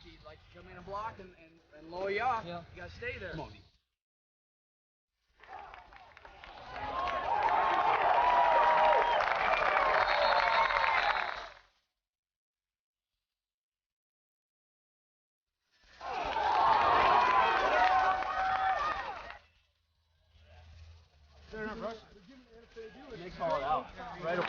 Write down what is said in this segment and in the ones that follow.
He'd like to come in and block and lower you off. Yeah. You got to stay there. Come on. Fair enough, Russ. They call it out. Right away.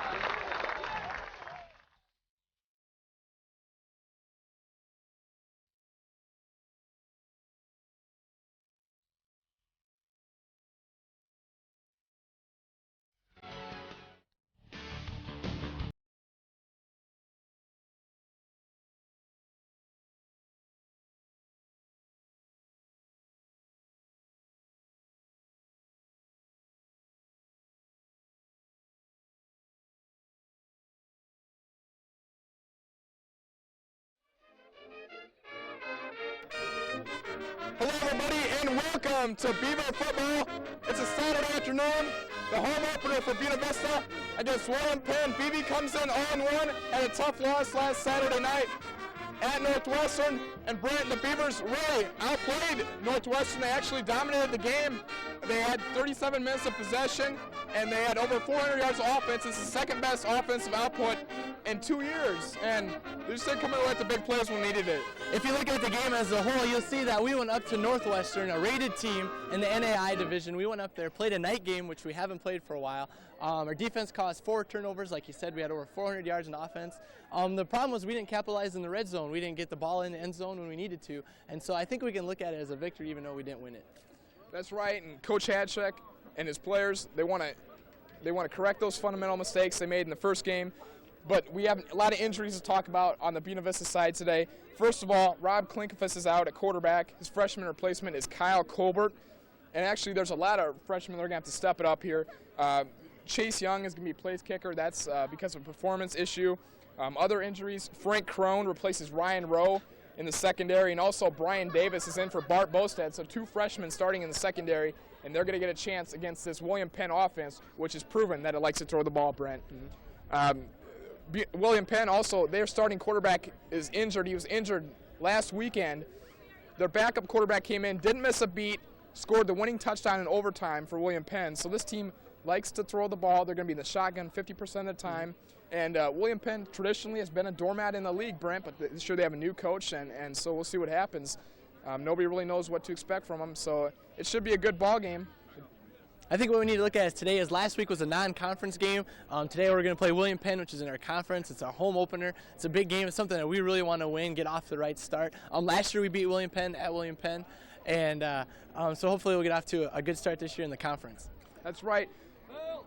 Hello everybody and welcome to Beaver Football. It's a Saturday afternoon, the home opener for Buena Vista against William Penn. BV comes in 0-1, had a tough loss last Saturday night at Northwestern, and Brent, the Beavers really outplayed Northwestern. They actually dominated the game. They had 37 minutes of possession, and they had over 400 yards of offense. It's the second best offensive output in 2 years, and they just didn't come in with the big plays when needed it. If you look at the game as a whole, you'll see that we went up to Northwestern, a rated team in the NAI division. We went up there, played a night game, which we haven't played for a while. Our defense caused 4 turnovers. Like you said, we had over 400 yards in offense. The problem was we didn't capitalize in the red zone. We didn't get the ball in the end zone when we needed to, and so I think we can look at it as a victory even though we didn't win it. That's right, and Coach Hadchek and his players, they want to correct those fundamental mistakes they made in the first game. But we have a lot of injuries to talk about on the Buena Vista side today. First of all, Rob Klinkafis is out at quarterback. His freshman replacement is Kyle Colbert. And actually, there's a lot of freshmen that are going to have to step it up here. Chase Young is going to be place kicker. That's because of a performance issue. Other injuries, Frank Crone replaces Ryan Rowe in the secondary, and also Brian Davis is in for Bart Bostad. So 2 freshmen starting in the secondary, and they're going to get a chance against this William Penn offense, which has proven that it likes to throw the ball, Brent. William Penn also, their starting quarterback is injured. He was injured last weekend. Their backup quarterback came in, didn't miss a beat, scored the winning touchdown in overtime for William Penn. So this team likes to throw the ball. They're going to be in the shotgun 50% of the time. And William Penn traditionally has been a doormat in the league, Brent, but sure they have a new coach, and so we'll see what happens. Nobody really knows what to expect from them, so it should be a good ball game. I think what we need to look at is today is last week was a non-conference game. Today we're going to play William Penn, which is in our conference. It's our home opener. It's a big game. It's something that we really want to win, get off the right start. Last year we beat William Penn at William Penn, and so hopefully we'll get off to a good start this year in the conference. That's right.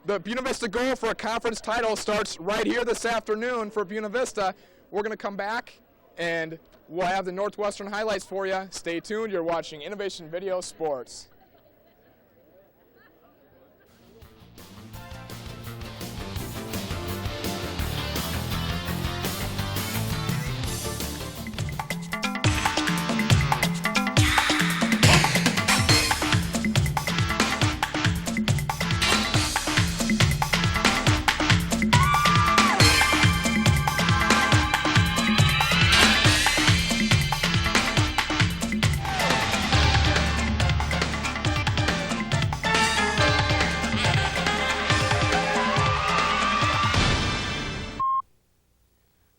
The Buena Vista goal for a conference title starts right here this afternoon for Buena Vista. We're going to come back and we'll have the Northwestern highlights for you. Stay tuned. You're watching Innovation Video Sports.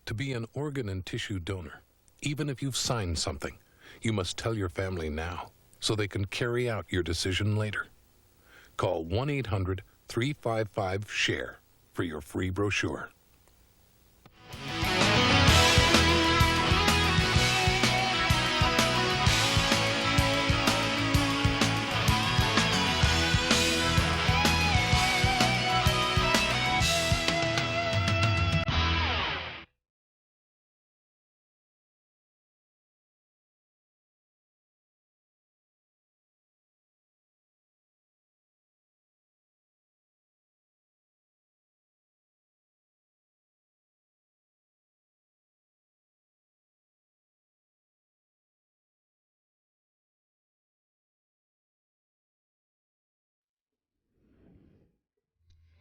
To be an organ and tissue donor, even if you've signed something, you must tell your family now so they can carry out your decision later. Call 1-800-355-SHARE for your free brochure.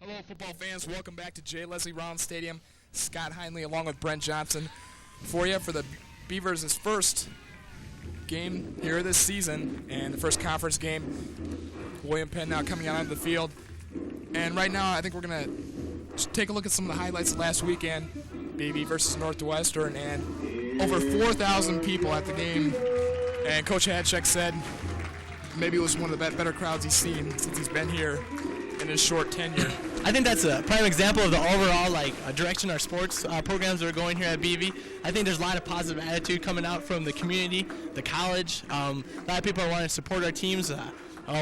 Hello, football fans. Welcome back to J. Leslie Rollins Stadium. Scott Heinley along with Brent Johnson for you for the Beavers' first game here this season and the first conference game. William Penn now coming out onto the field. And right now I think we're going to take a look at some of the highlights of last weekend. BV versus Northwestern, and over 4,000 people at the game. And Coach Hadchek said maybe it was one of the better crowds he's seen since he's been here in his short tenure. I think that's a prime example of the overall direction our sports programs are going here at BV. I think there's a lot of positive attitude coming out from the community, the college. A lot of people are wanting to support our teams.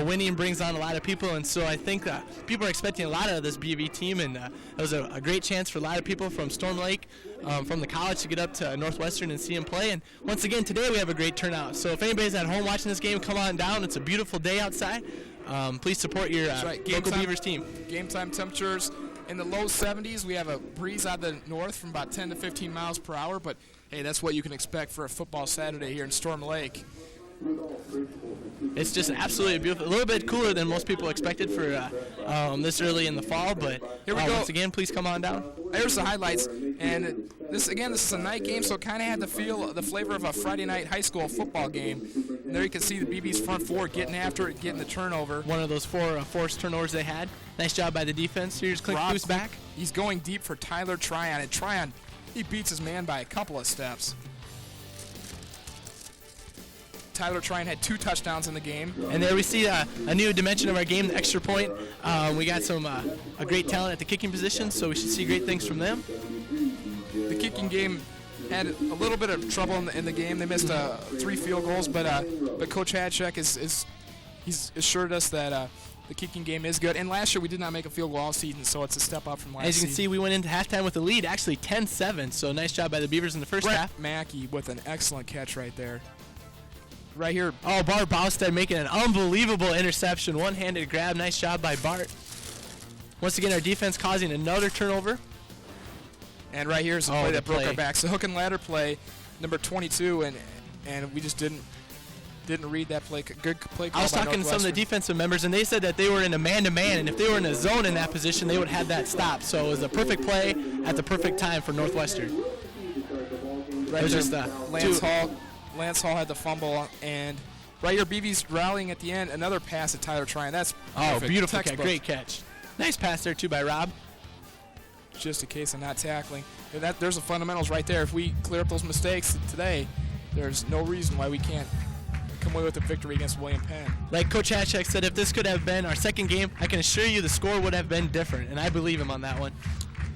Winning brings on a lot of people, and so I think that people are expecting a lot out of this BV team, and it was a great chance for a lot of people from Storm Lake, from the college to get up to Northwestern and see them play. And once again, today we have a great turnout. So if anybody's at home watching this game, come on down. It's a beautiful day outside. Please support your local Beavers team. Game time temperatures in the low 70s. We have a breeze out of the north from about 10 to 15 miles per hour, but hey, that's what you can expect for a football Saturday here in Storm Lake. It's just absolutely beautiful. A little bit cooler than most people expected for this early in the fall, but here we go. Once again, please come on down. There's the highlights, and this is a night game, so it kind of had the flavor of a Friday night high school football game. And there you can see the BB's front four getting after it, getting the turnover. One of those four forced turnovers they had. Nice job by the defense. Here's Clint Boost back. He's going deep for Tyler Tryon, and Tryon, he beats his man by a couple of steps. Tyler Tryon had 2 touchdowns in the game. And there we see a new dimension of our game, the extra point. We got a great talent at the kicking position, so we should see great things from them. The kicking game had a little bit of trouble in the game. They missed 3 field goals, but Coach Hadchek he's assured us that the kicking game is good. And last year we did not make a field goal all season, so it's a step up from last season. As you can see, we went into halftime with a lead, actually 10-7, so nice job by the Beavers in the first half. Mackey with an excellent catch right there. Right here. Oh, Bart Baustad making an unbelievable interception. One-handed grab. Nice job by Bart. Once again, our defense causing another turnover. And right here is the play that broke our back. So hook and ladder play, number 22, and we just didn't read that play. Good play call. I was talking to some of the defensive members, and they said that they were in a man-to-man, and if they were in a zone in that position, they would have that stop. So it was a perfect play at the perfect time for Northwestern. Right, it was just Lance Hall had the fumble, and right here, BV's rallying at the end. Another pass at Tyler Tryon. That's perfect. Beautiful catch. Great catch. Nice pass there, too, by Rob. Just a case of not tackling. There's the fundamentals right there. If we clear up those mistakes today, there's no reason why we can't come away with a victory against William Penn. Like Coach Hatchek said, if this could have been our second game, I can assure you the score would have been different, and I believe him on that one.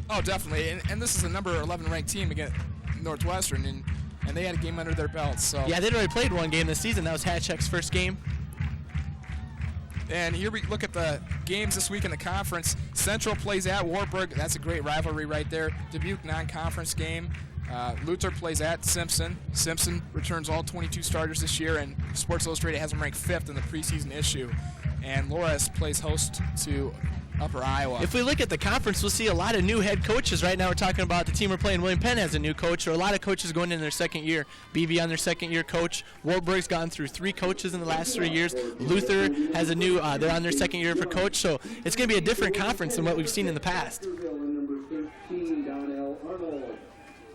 Oh, definitely. And this is a number 11 ranked team against Northwestern, and they had a game under their belts. So yeah, they'd already played one game this season. That was Hatchek's first game. And here we look at the games this week in the conference. Central plays at Wartburg. That's a great rivalry right there. Dubuque non-conference game. Luther plays at Simpson. Simpson returns all 22 starters this year, and Sports Illustrated has them ranked 5th in the preseason issue. And Loras plays host to Upper Iowa. If we look at the conference, we'll see a lot of new head coaches. Right now we're talking about the team we're playing. William Penn has a new coach, or a lot of coaches going in their second year. BV on their second year coach. Wartburg's gone through 3 coaches in the last 3 years. Luther has a new, they're on their second year for coach. So it's going to be a different conference than what we've seen in the past.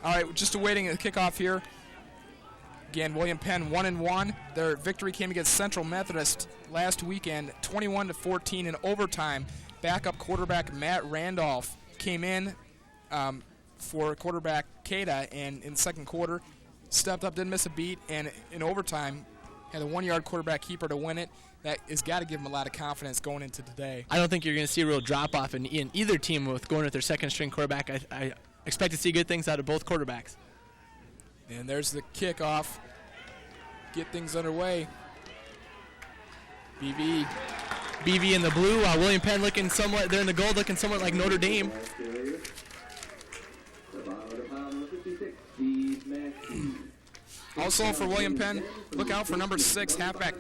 All right, just awaiting a kickoff here. Again, William Penn 1-1. Their victory came against Central Methodist last weekend, 21-14 in overtime. Backup quarterback Matt Randolph came in for quarterback Cada, and in the second quarter stepped up, didn't miss a beat, and in overtime had a 1-yard quarterback keeper to win it. That has got to give them a lot of confidence going into today. I don't think you're going to see a real drop-off in either team with going with their second-string quarterback. I expect to see good things out of both quarterbacks. And there's the kickoff. Get things underway. BV in the blue, William Penn looking somewhat, they're in the gold, looking somewhat like Notre Dame. Also for William Penn, look out for number 6 halfback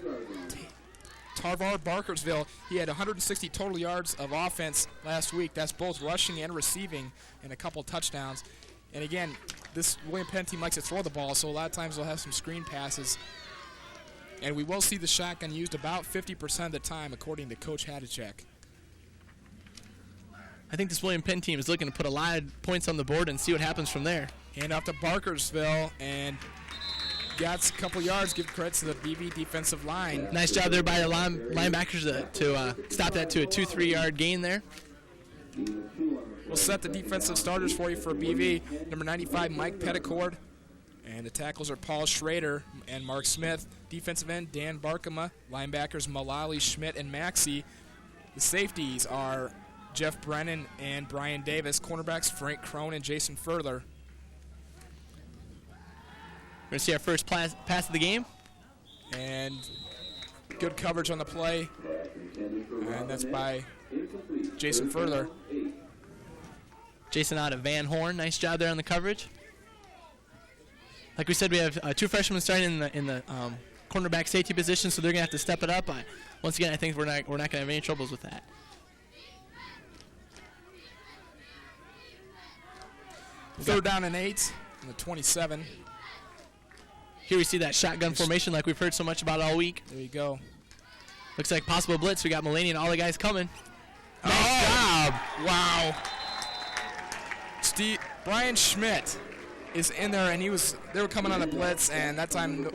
Tarvar Barkersville. He had 160 total yards of offense last week. That's both rushing and receiving, and a couple touchdowns. And again, this William Penn team likes to throw the ball, so a lot of times they'll have some screen passes. And we will see the shotgun used about 50% of the time, according to Coach Hadachek. I think this William Penn team is looking to put a lot of points on the board and see what happens from there. And off to Barkersville, and got a couple yards. Give credit to the BV defensive line. Nice job there by the linebackers to stop that to a 2-3 yard gain there. We'll set the defensive starters for you for BV. Number 95, Mike Petticord. And the tackles are Paul Schrader and Mark Smith. Defensive end, Dan Barkema. Linebackers, Malali, Schmidt, and Maxey. The safeties are Jeff Brennan and Brian Davis. Cornerbacks, Frank Crone and Jason Furler. We're going to see our first pass of the game. And good coverage on the play. And that's by Jason Furler. Jason out of Van Horn. Nice job there on the coverage. Like we said, we have two freshmen starting in the cornerback safety position, so they're going to have to step it up. Once again, I think we're not going to have any troubles with that. Third down and 8 on the 27. Here we see that shotgun formation like we've heard so much about all week. There you go. Looks like possible blitz. We got Mulaney and all the guys coming. Nice job. Wow. Brian Schmidt is in there, and they were coming on a blitz, and that time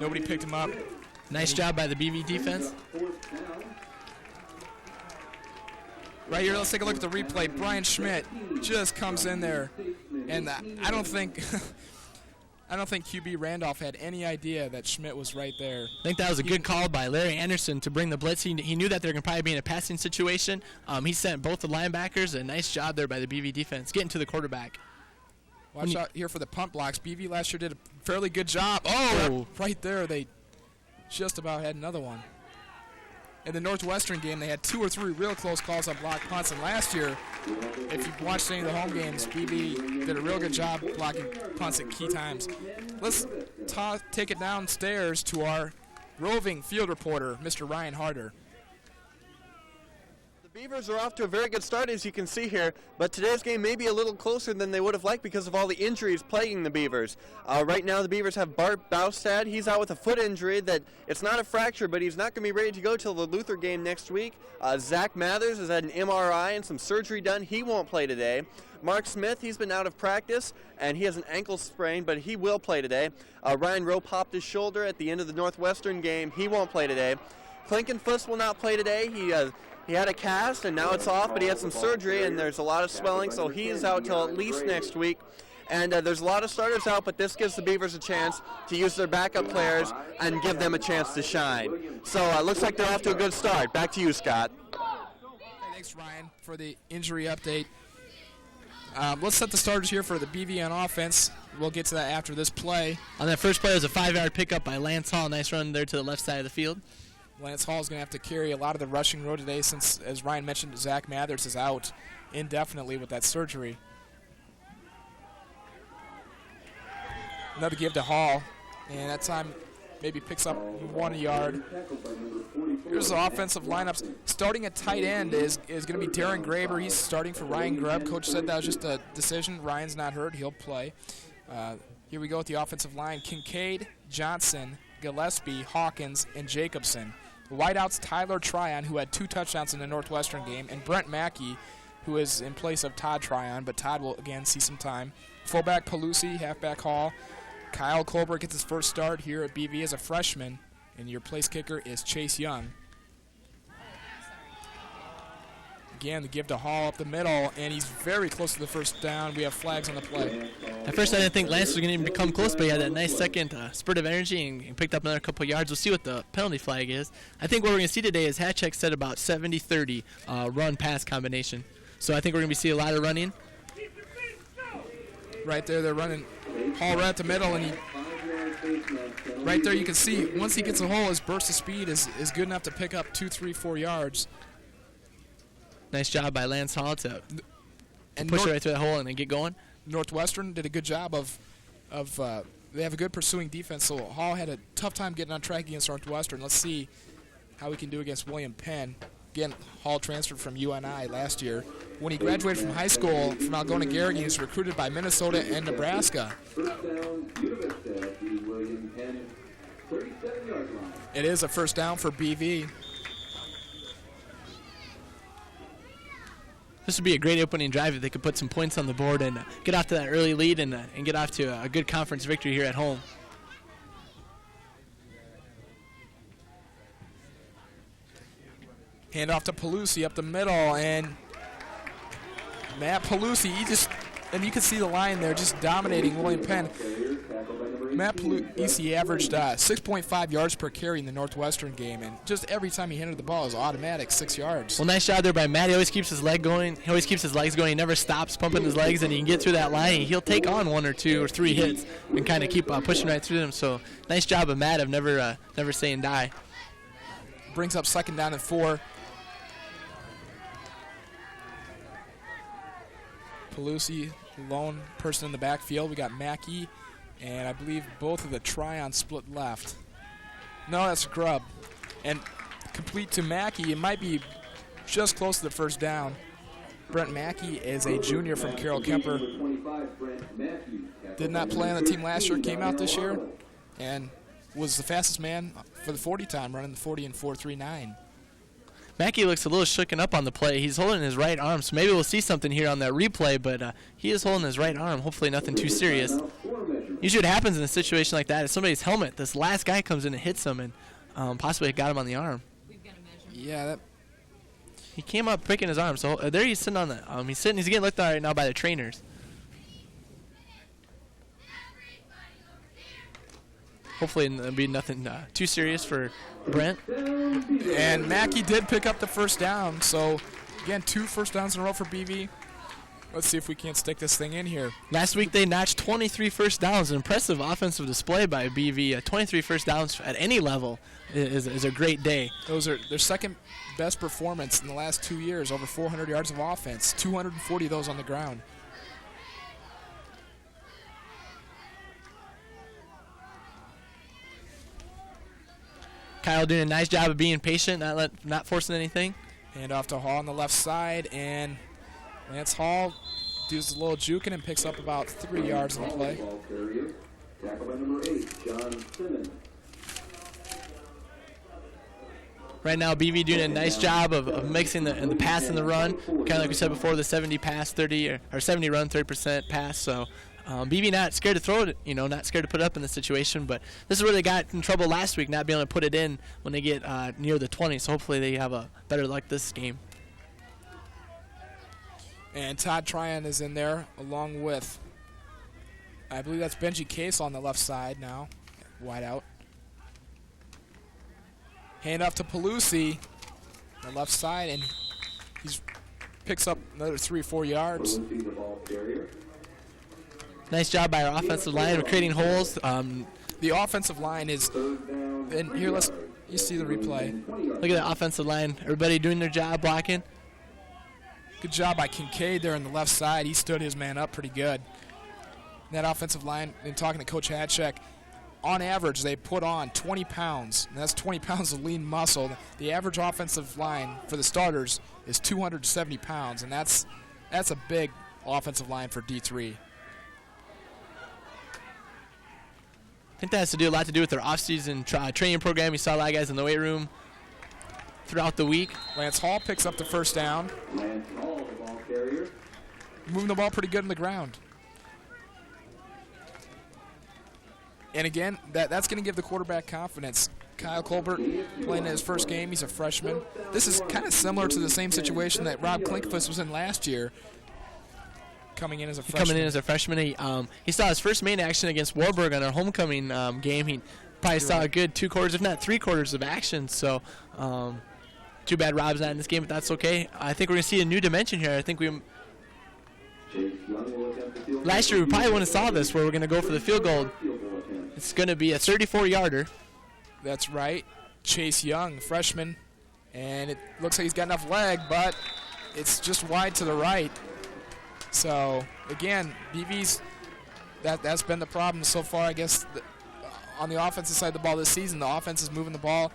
nobody picked him up. Nice job by the BV defense. Right here, let's take a look at the replay. Brian Schmidt just comes in there, and I don't think QB Randolph had any idea that Schmidt was right there. I think that was a good call by Larry Anderson to bring the blitz. He knew that they're going to probably be in a passing situation. He sent both the linebackers. A nice job there by the BV defense getting to the quarterback. Watch out here for the punt blocks. BV last year did a fairly good job. Oh, right there. They just about had another one. In the Northwestern game, they had 2 or 3 real close calls on block punts. And last year, if you've watched any of the home games, BV did a real good job blocking punts at key times. Let's take it downstairs to our roving field reporter, Mr. Ryan Harder. The Beavers are off to a very good start, as you can see here, but today's game may be a little closer than they would have liked because of all the injuries plaguing the Beavers. Right now the Beavers have Bart Baustad. He's out with a foot injury that it's not a fracture, but he's not going to be ready to go till the Luther game next week. Zach Mathers has had an MRI and some surgery done. He won't play today. Mark Smith, he's been out of practice, and he has an ankle sprain, but he will play today. Ryan Rowe popped his shoulder at the end of the Northwestern game. He won't play today. Clinton Fuss will not play today. He had a cast, and now it's off, but he had some surgery, and there's a lot of swelling, so he is out till at least next week. And there's a lot of starters out, but this gives the Beavers a chance to use their backup players and give them a chance to shine. So it looks like they're off to a good start. Back to you, Scott. Thanks, Ryan, for the injury update. Let's set the starters here for the BV on offense. We'll get to that after this play. On that first play, it was a 5-yard pickup by Lance Hall. Nice run there to the left side of the field. Lance Hall is going to have to carry a lot of the rushing road today since, as Ryan mentioned, Zach Mathers is out indefinitely with that surgery. Another give to Hall, and that time maybe picks up 1 yard. Here's the offensive lineups. Starting at tight end is going to be Darren Graber. He's starting for Ryan Grubb. Coach said that was just a decision. Ryan's not hurt. He'll play. Here we go with the offensive line. Kincaid, Johnson, Gillespie, Hawkins, and Jacobson. The wideouts, Tyler Tryon, who had 2 touchdowns in the Northwestern game, and Brent Mackey, who is in place of Todd Tryon, but Todd will again see some time. Fullback Pelusi, halfback Hall. Kyle Colbert gets his first start here at BV as a freshman, and your place kicker is Chase Young. Again, the give to Hall up the middle, and he's very close to the first down. We have flags on the play. At first, I didn't think Lance was going to even come close, but he had that nice second spurt of energy and picked up another couple yards. We'll see what the penalty flag is. I think what we're going to see today is Hatchek said about 70-30 run-pass combination. So I think we're going to see a lot of running. Right there, they're running Hall right at the middle, and right there you can see once he gets a hole, his burst of speed is good enough to pick up 2, 3, 4 yards. Nice job by Lance Hall to push it right through that hole and then get going. Northwestern did a good job of they have a good pursuing defense, so Hall had a tough time getting on track against Northwestern. Let's see how he can do against William Penn. Again, Hall transferred from UNI last year. When he graduated from high school from Algona Garrigan, he was recruited by Minnesota and Nebraska. It is a first down for BV. This would be a great opening drive if they could put some points on the board and get off to that early lead and get off to a good conference victory here at home. Hand off to Pelusi up the middle, and Matt Pelusi, and you can see the line there just dominating William Penn. Matt Pelusi averaged 6.5 yards per carry in the Northwestern game, and just every time he handled the ball, it was automatic 6 yards. Well, nice job there by Matt. He always keeps his leg going. He always keeps his legs going. He never stops pumping his legs, and he can get through that line. He'll take on 1 or 2 or 3 hits and kind of keep pushing right through them. So nice job of Matt of never saying die. Brings up 2nd down and 4. Pelusi, lone person in the backfield. We got Mackey, and I believe both of the Tryon split left. No, that's Grubb. And complete to Mackey. It might be just close to the first down. Brent Mackey is a junior from Carroll Kemper. Did not play on the team last year, came out this year, and was the fastest man for the 40 time, running the 40 in 4.39. Mackey looks a little shooken up on the play. He's holding his right arm, so maybe we'll see something here on that replay, but he is holding his right arm. Hopefully nothing too serious. Usually what happens in a situation like that is somebody's helmet, this last guy comes in and hits him and possibly got him on the arm. Yeah, he came up picking his arm, so there he's sitting on the he's getting looked at right now by the trainers. Hopefully it'll be nothing too serious for Brent. And Mackey did pick up the first down. So, again, 2 first downs in a row for BV. Let's see if we can't stick this thing in here. Last week they notched 23 first downs. An impressive offensive display by BV. 23 first downs at any level is a great day. Those are their second best performance in the last 2 years. Over 400 yards of offense. 240 of those on the ground. Kyle doing a nice job of being patient, not forcing anything. Hand off to Hall on the left side, and Lance Hall does a little juking and picks up about 3 yards on the play. Right now, BV doing a nice job of mixing the pass and the run. Kind of like we said before, the 70 pass, 30 or 70 run, 30% pass. So BV not scared to throw it, not scared to put it up in the situation. But this is where they got in trouble last week, not being able to put it in when they get near the 20. So hopefully they have a better luck this game. And Todd Tryon is in there along with, I believe that's Benji Case on the left side now, wide out. Hand off to Pelusi on the left side, and he picks up another 3 or 4 yards. Nice job by our offensive line of creating holes. The offensive line is, and here you see the replay. Look at that offensive line. Everybody doing their job blocking. Good job by Kincaid there on the left side. He stood his man up pretty good. That offensive line, in talking to Coach Hadcheck, on average, they put on 20 pounds, and that's 20 pounds of lean muscle. The average offensive line for the starters is 270 pounds, and that's a big offensive line for D3. I think that has to do a lot to do with their off-season training program. You saw a lot of guys in the weight room throughout the week. Lance Hall picks up the first down. Moving the ball pretty good on the ground. And again, that's going to give the quarterback confidence. Kyle Colbert playing in his first game. He's a freshman. This is kind of similar to the same situation that Rob Klinkfuss was in last year. Coming in as a freshman. He saw his first main action against Warburg on our homecoming game. He probably saw a good 2 quarters, if not 3 quarters of action. So too bad Rob's not in this game, but that's okay. I think we're going to see a new dimension here. I think last year we probably wouldn't have saw this, where we're going to go for the field goal. It's going to be a 34-yarder. That's right. Chase Young, freshman. And it looks like he's got enough leg, but it's just wide to the right. So, again, BV's, that's been the problem so far, I guess, on the offensive side of the ball this season. The offense is moving the ball.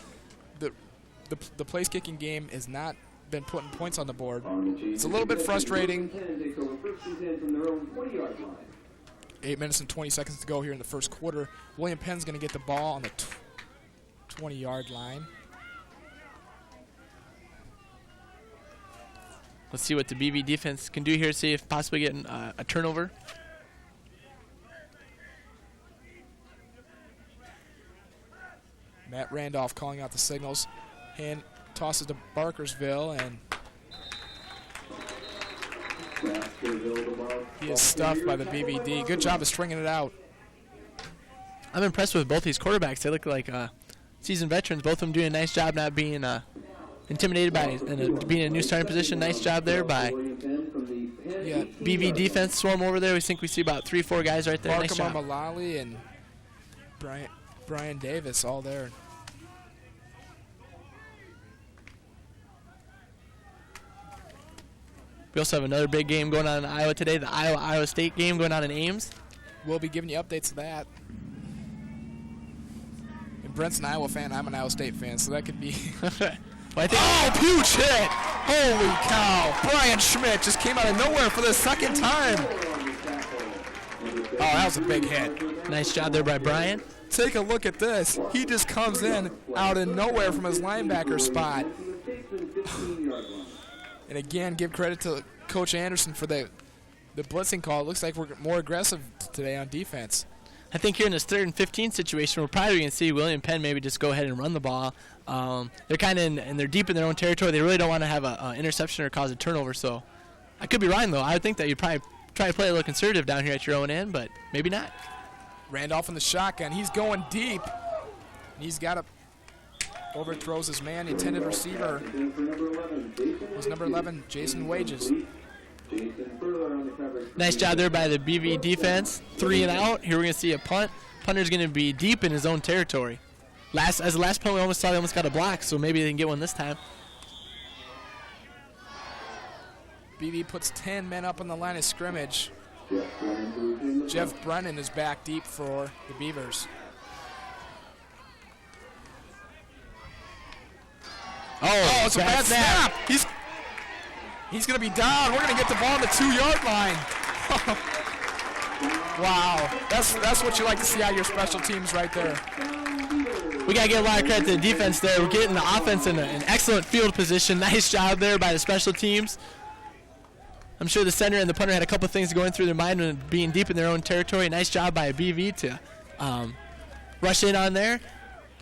The place-kicking game has not been putting points on the board. It's a little bit frustrating. 8 minutes and 20 seconds to go here in the first quarter. William Penn's going to get the ball on the 20-yard line. Let's see what the BV defense can do here. See if possibly getting a turnover. Matt Randolph calling out the signals. Hand tosses to Barkersville, and he is stuffed by the BVD. Good job of stringing it out. I'm impressed with both these quarterbacks. They look like seasoned veterans. Both of them doing a nice job not being intimidated by being in a new starting position. Nice job there by BV defense. Swarm over there. We think we see about 3-4 guys right there. Nice job. Malali and Brian Davis all there. We also have another big game going on in Iowa today, the Iowa State game going on in Ames. We'll be giving you updates of that. And Brent's an Iowa fan. I'm an Iowa State fan, so that could be... Well, huge hit! Holy cow! Brian Schmidt just came out of nowhere for the second time. Oh, that was a big hit. Nice job there by Brian. Take a look at this. He just comes in out of nowhere from his linebacker spot. And again, give credit to Coach Anderson for the blitzing call. It looks like we're more aggressive today on defense. I think here in this 3rd and 15 situation, we're probably going to see William Penn maybe just go ahead and run the ball. They're kind of and they're deep in their own territory. They really don't want to have an interception or cause a turnover. So I could be wrong, though. I would think that you'd probably try to play a little conservative down here at your own end, but maybe not. Randolph in the shotgun. He's going deep. He's got a overthrows his man. The intended receiver was number 11, Jason Wages. Nice job there by the BV defense. 3 and out. Here we're going to see a punt. Punter's going to be deep in his own territory. As the last punt we almost saw, they almost got a block, so maybe they can get one this time. BV puts 10 men up on the line of scrimmage. Jeff Brennan is back deep for the Beavers. Oh, it's a bad snap. He's going to be down. We're going to get the ball on the 2-yard line. Wow. That's what you like to see out of your special teams right there. We got to give a lot of credit to the defense there. We're getting the offense in an excellent field position. Nice job there by the special teams. I'm sure the center and the punter had a couple things going through their mind when being deep in their own territory. Nice job by a BV to rush in on there.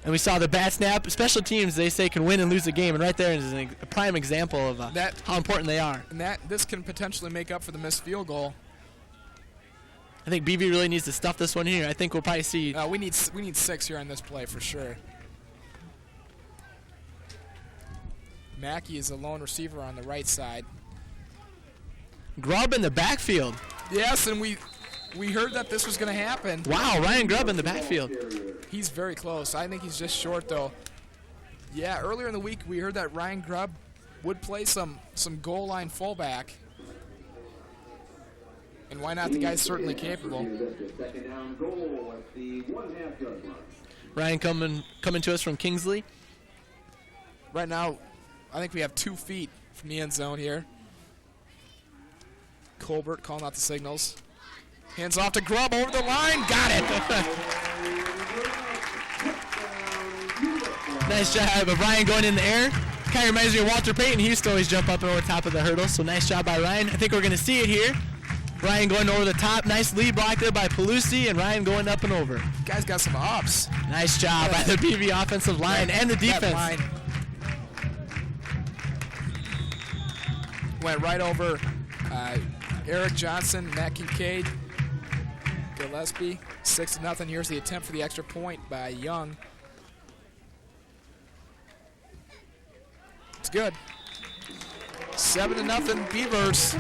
And we saw the bat snap. Special teams, they say, can win and lose a game. And right there is a prime example of how important they are. And this can potentially make up for the missed field goal. I think BV really needs to stuff this one here. I think we'll probably see. We need 6 here on this play for sure. Mackey is a lone receiver on the right side. Grubb in the backfield. Yes, and we heard that this was going to happen. Wow, Ryan Grubb in the backfield. He's very close. I think he's just short, though. Yeah, earlier in the week we heard that Ryan Grubb would play some goal line fullback. And why not? The guy's certainly capable. Ryan coming to us from Kingsley. Right now, I think we have 2 feet from the end zone here. Colbert calling out the signals. Hands off to Grubb over the line. Got it. Nice job of Ryan going in the air. Kind of reminds me of Walter Payton. He used to always jump up and over the top of the hurdle. So nice job by Ryan. I think we're going to see it here. Ryan going over the top. Nice lead block there by Pelusi, and Ryan going up and over. Guy's got some ups. Nice job by the BV offensive line and the defense. Went right over Eric Johnson, Matt Kincaid, Gillespie. 6-0. Here's the attempt for the extra point by Young. It's good. 7-0 Beavers.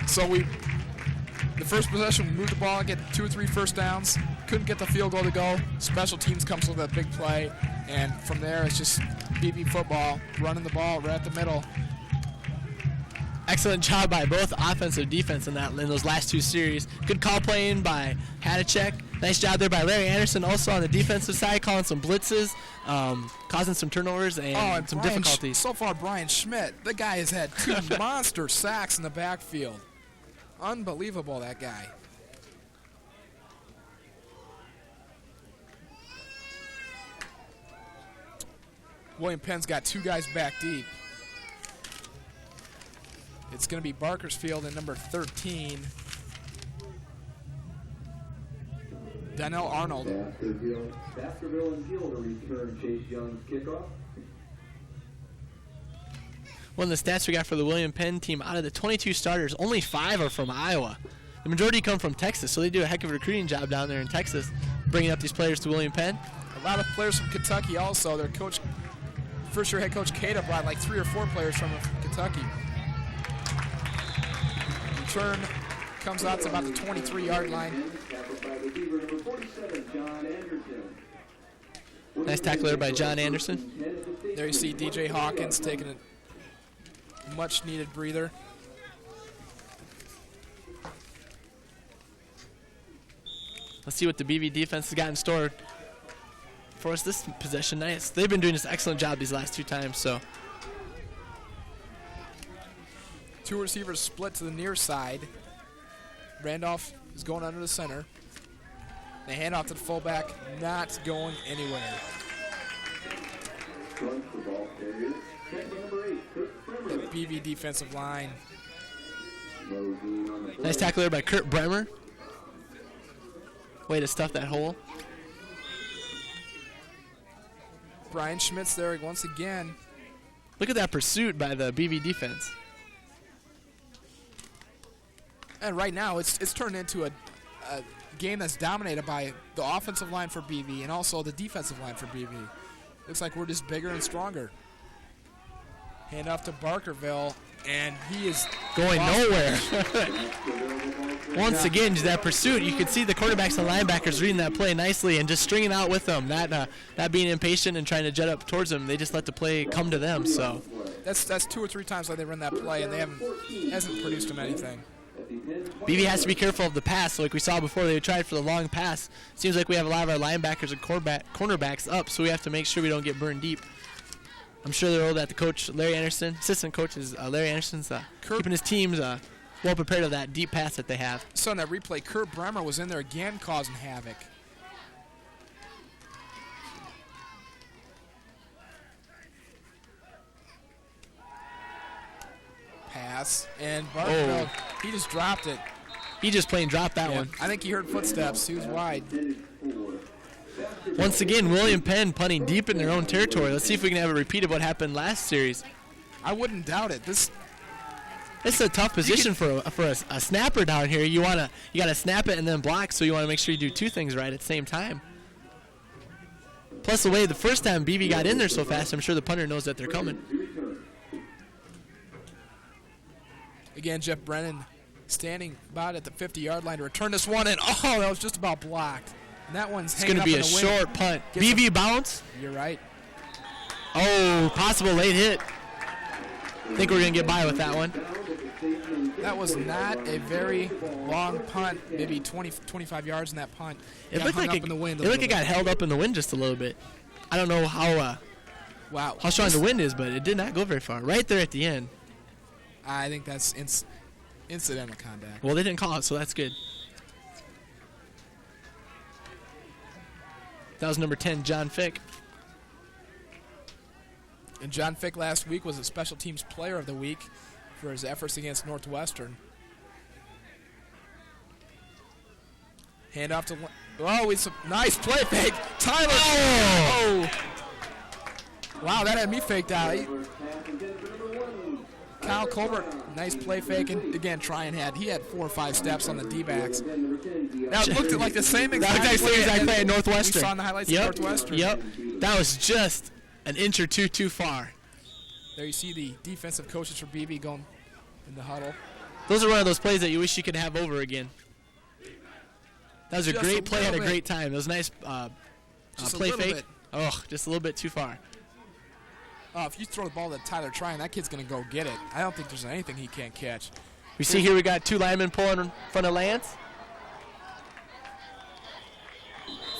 So the first possession, we moved the ball, get 2 or 3 first downs. Couldn't get the field goal to go. Special teams comes with a big play, and from there it's just BV football, running the ball right at the middle. Excellent job by both offense and defense in those last 2 series. Good call playing by Hadacek. Nice job there by Larry Anderson, also on the defensive side, calling some blitzes, causing some turnovers and some difficulties. So far, Brian Schmidt, the guy has had 2 monster sacks in the backfield. Unbelievable, that guy. William Penn's got 2 guys back deep. It's going to be Barkersfield and number 13, Donnell Arnold. Baskerville and Gill to return Chase Young's kickoff. One of the stats we got for the William Penn team, out of the 22 starters, only 5 are from Iowa. The majority come from Texas, so they do a heck of a recruiting job down there in Texas, bringing up these players to William Penn. A lot of players from Kentucky also. Their coach, first-year head coach Cada, brought like 3 or 4 players from Kentucky. Return comes out to about the 23-yard line. Nice tackle there by John Anderson. There you see DJ Hawkins taking a much-needed breather. Let's see what the BV defense has got in store for us this possession. Nice. They've been doing this excellent job these last 2 times, so. 2 receivers split to the near side. Randolph is going under the center. They hand off to the fullback, not going anywhere. The BV defensive line. Nice tackle there by Kurt Bremer. Way to stuff that hole. Brian Schmitz there once again. Look at that pursuit by the BV defense. And right now, it's turned into a game that's dominated by the offensive line for BV and also the defensive line for BV. Looks like we're just bigger and stronger. Hand off to Barkerville, and he is going nowhere. Once again, just that pursuit. You could see the quarterbacks and linebackers reading that play nicely and just stringing out with them. That being impatient and trying to jet up towards them, they just let the play come to them. So that's 2 or 3 times like they run that play, and hasn't produced them anything. BV has to be careful of the pass. Like we saw before, they tried for the long pass. Seems like we have a lot of our linebackers and cornerbacks up, so we have to make sure we don't get burned deep. I'm sure they're all that the coach, Larry Anderson, assistant coach is Larry Anderson's keeping his teams well prepared of that deep pass that they have. So in that replay, Kurt Bremer was in there again causing havoc. Pass, and Barkerville, he just dropped it. He just plain dropped that one. I think he heard footsteps. He was wide. Once again, William Penn punting deep in their own territory. Let's see if we can have a repeat of what happened last series. I wouldn't doubt it. This is a tough position for a snapper down here. You gotta snap it and then block, so you want to make sure you do 2 things right at the same time. Plus, the way the first time BV got in there so fast, I'm sure the punter knows that they're coming. Again, Jeff Brennan standing about at the 50-yard line to return this one, and that was just about blocked. And that one's hanging up in the wind. It's going to be a short punt. BV bounce. You're right. Oh, possible late hit. I think we're going to get by with that one. That was not a very long punt, maybe 20, 25 yards in that punt. It looked like it got held up in the wind just a little bit. I don't know how strong the wind is, but it did not go very far. Right there at the end. I think that's incidental contact. Well, they didn't call it, so that's good. That was number 10, John Fick. And John Fick last week was a special teams player of the week for his efforts against Northwestern. Hand off to... it's a nice play fake. Tyler! Oh! Wow, that had me faked out. Kyle Colbert, nice play fake, and again, he had 4 or 5 steps on the D-backs. Now it looked like the same exact play at Northwestern. We saw in the highlights of Northwestern. Yep, that was just an inch or two too far. There you see the defensive coaches for BV going in the huddle. Those are one of those plays that you wish you could have over again. That was a great play at a great time. It was a nice play fake. Just a little bit too far. If you throw the ball to Tyler Tryon, that kid's going to go get it. I don't think there's anything he can't catch. We see here we got 2 linemen pulling in front of Lance.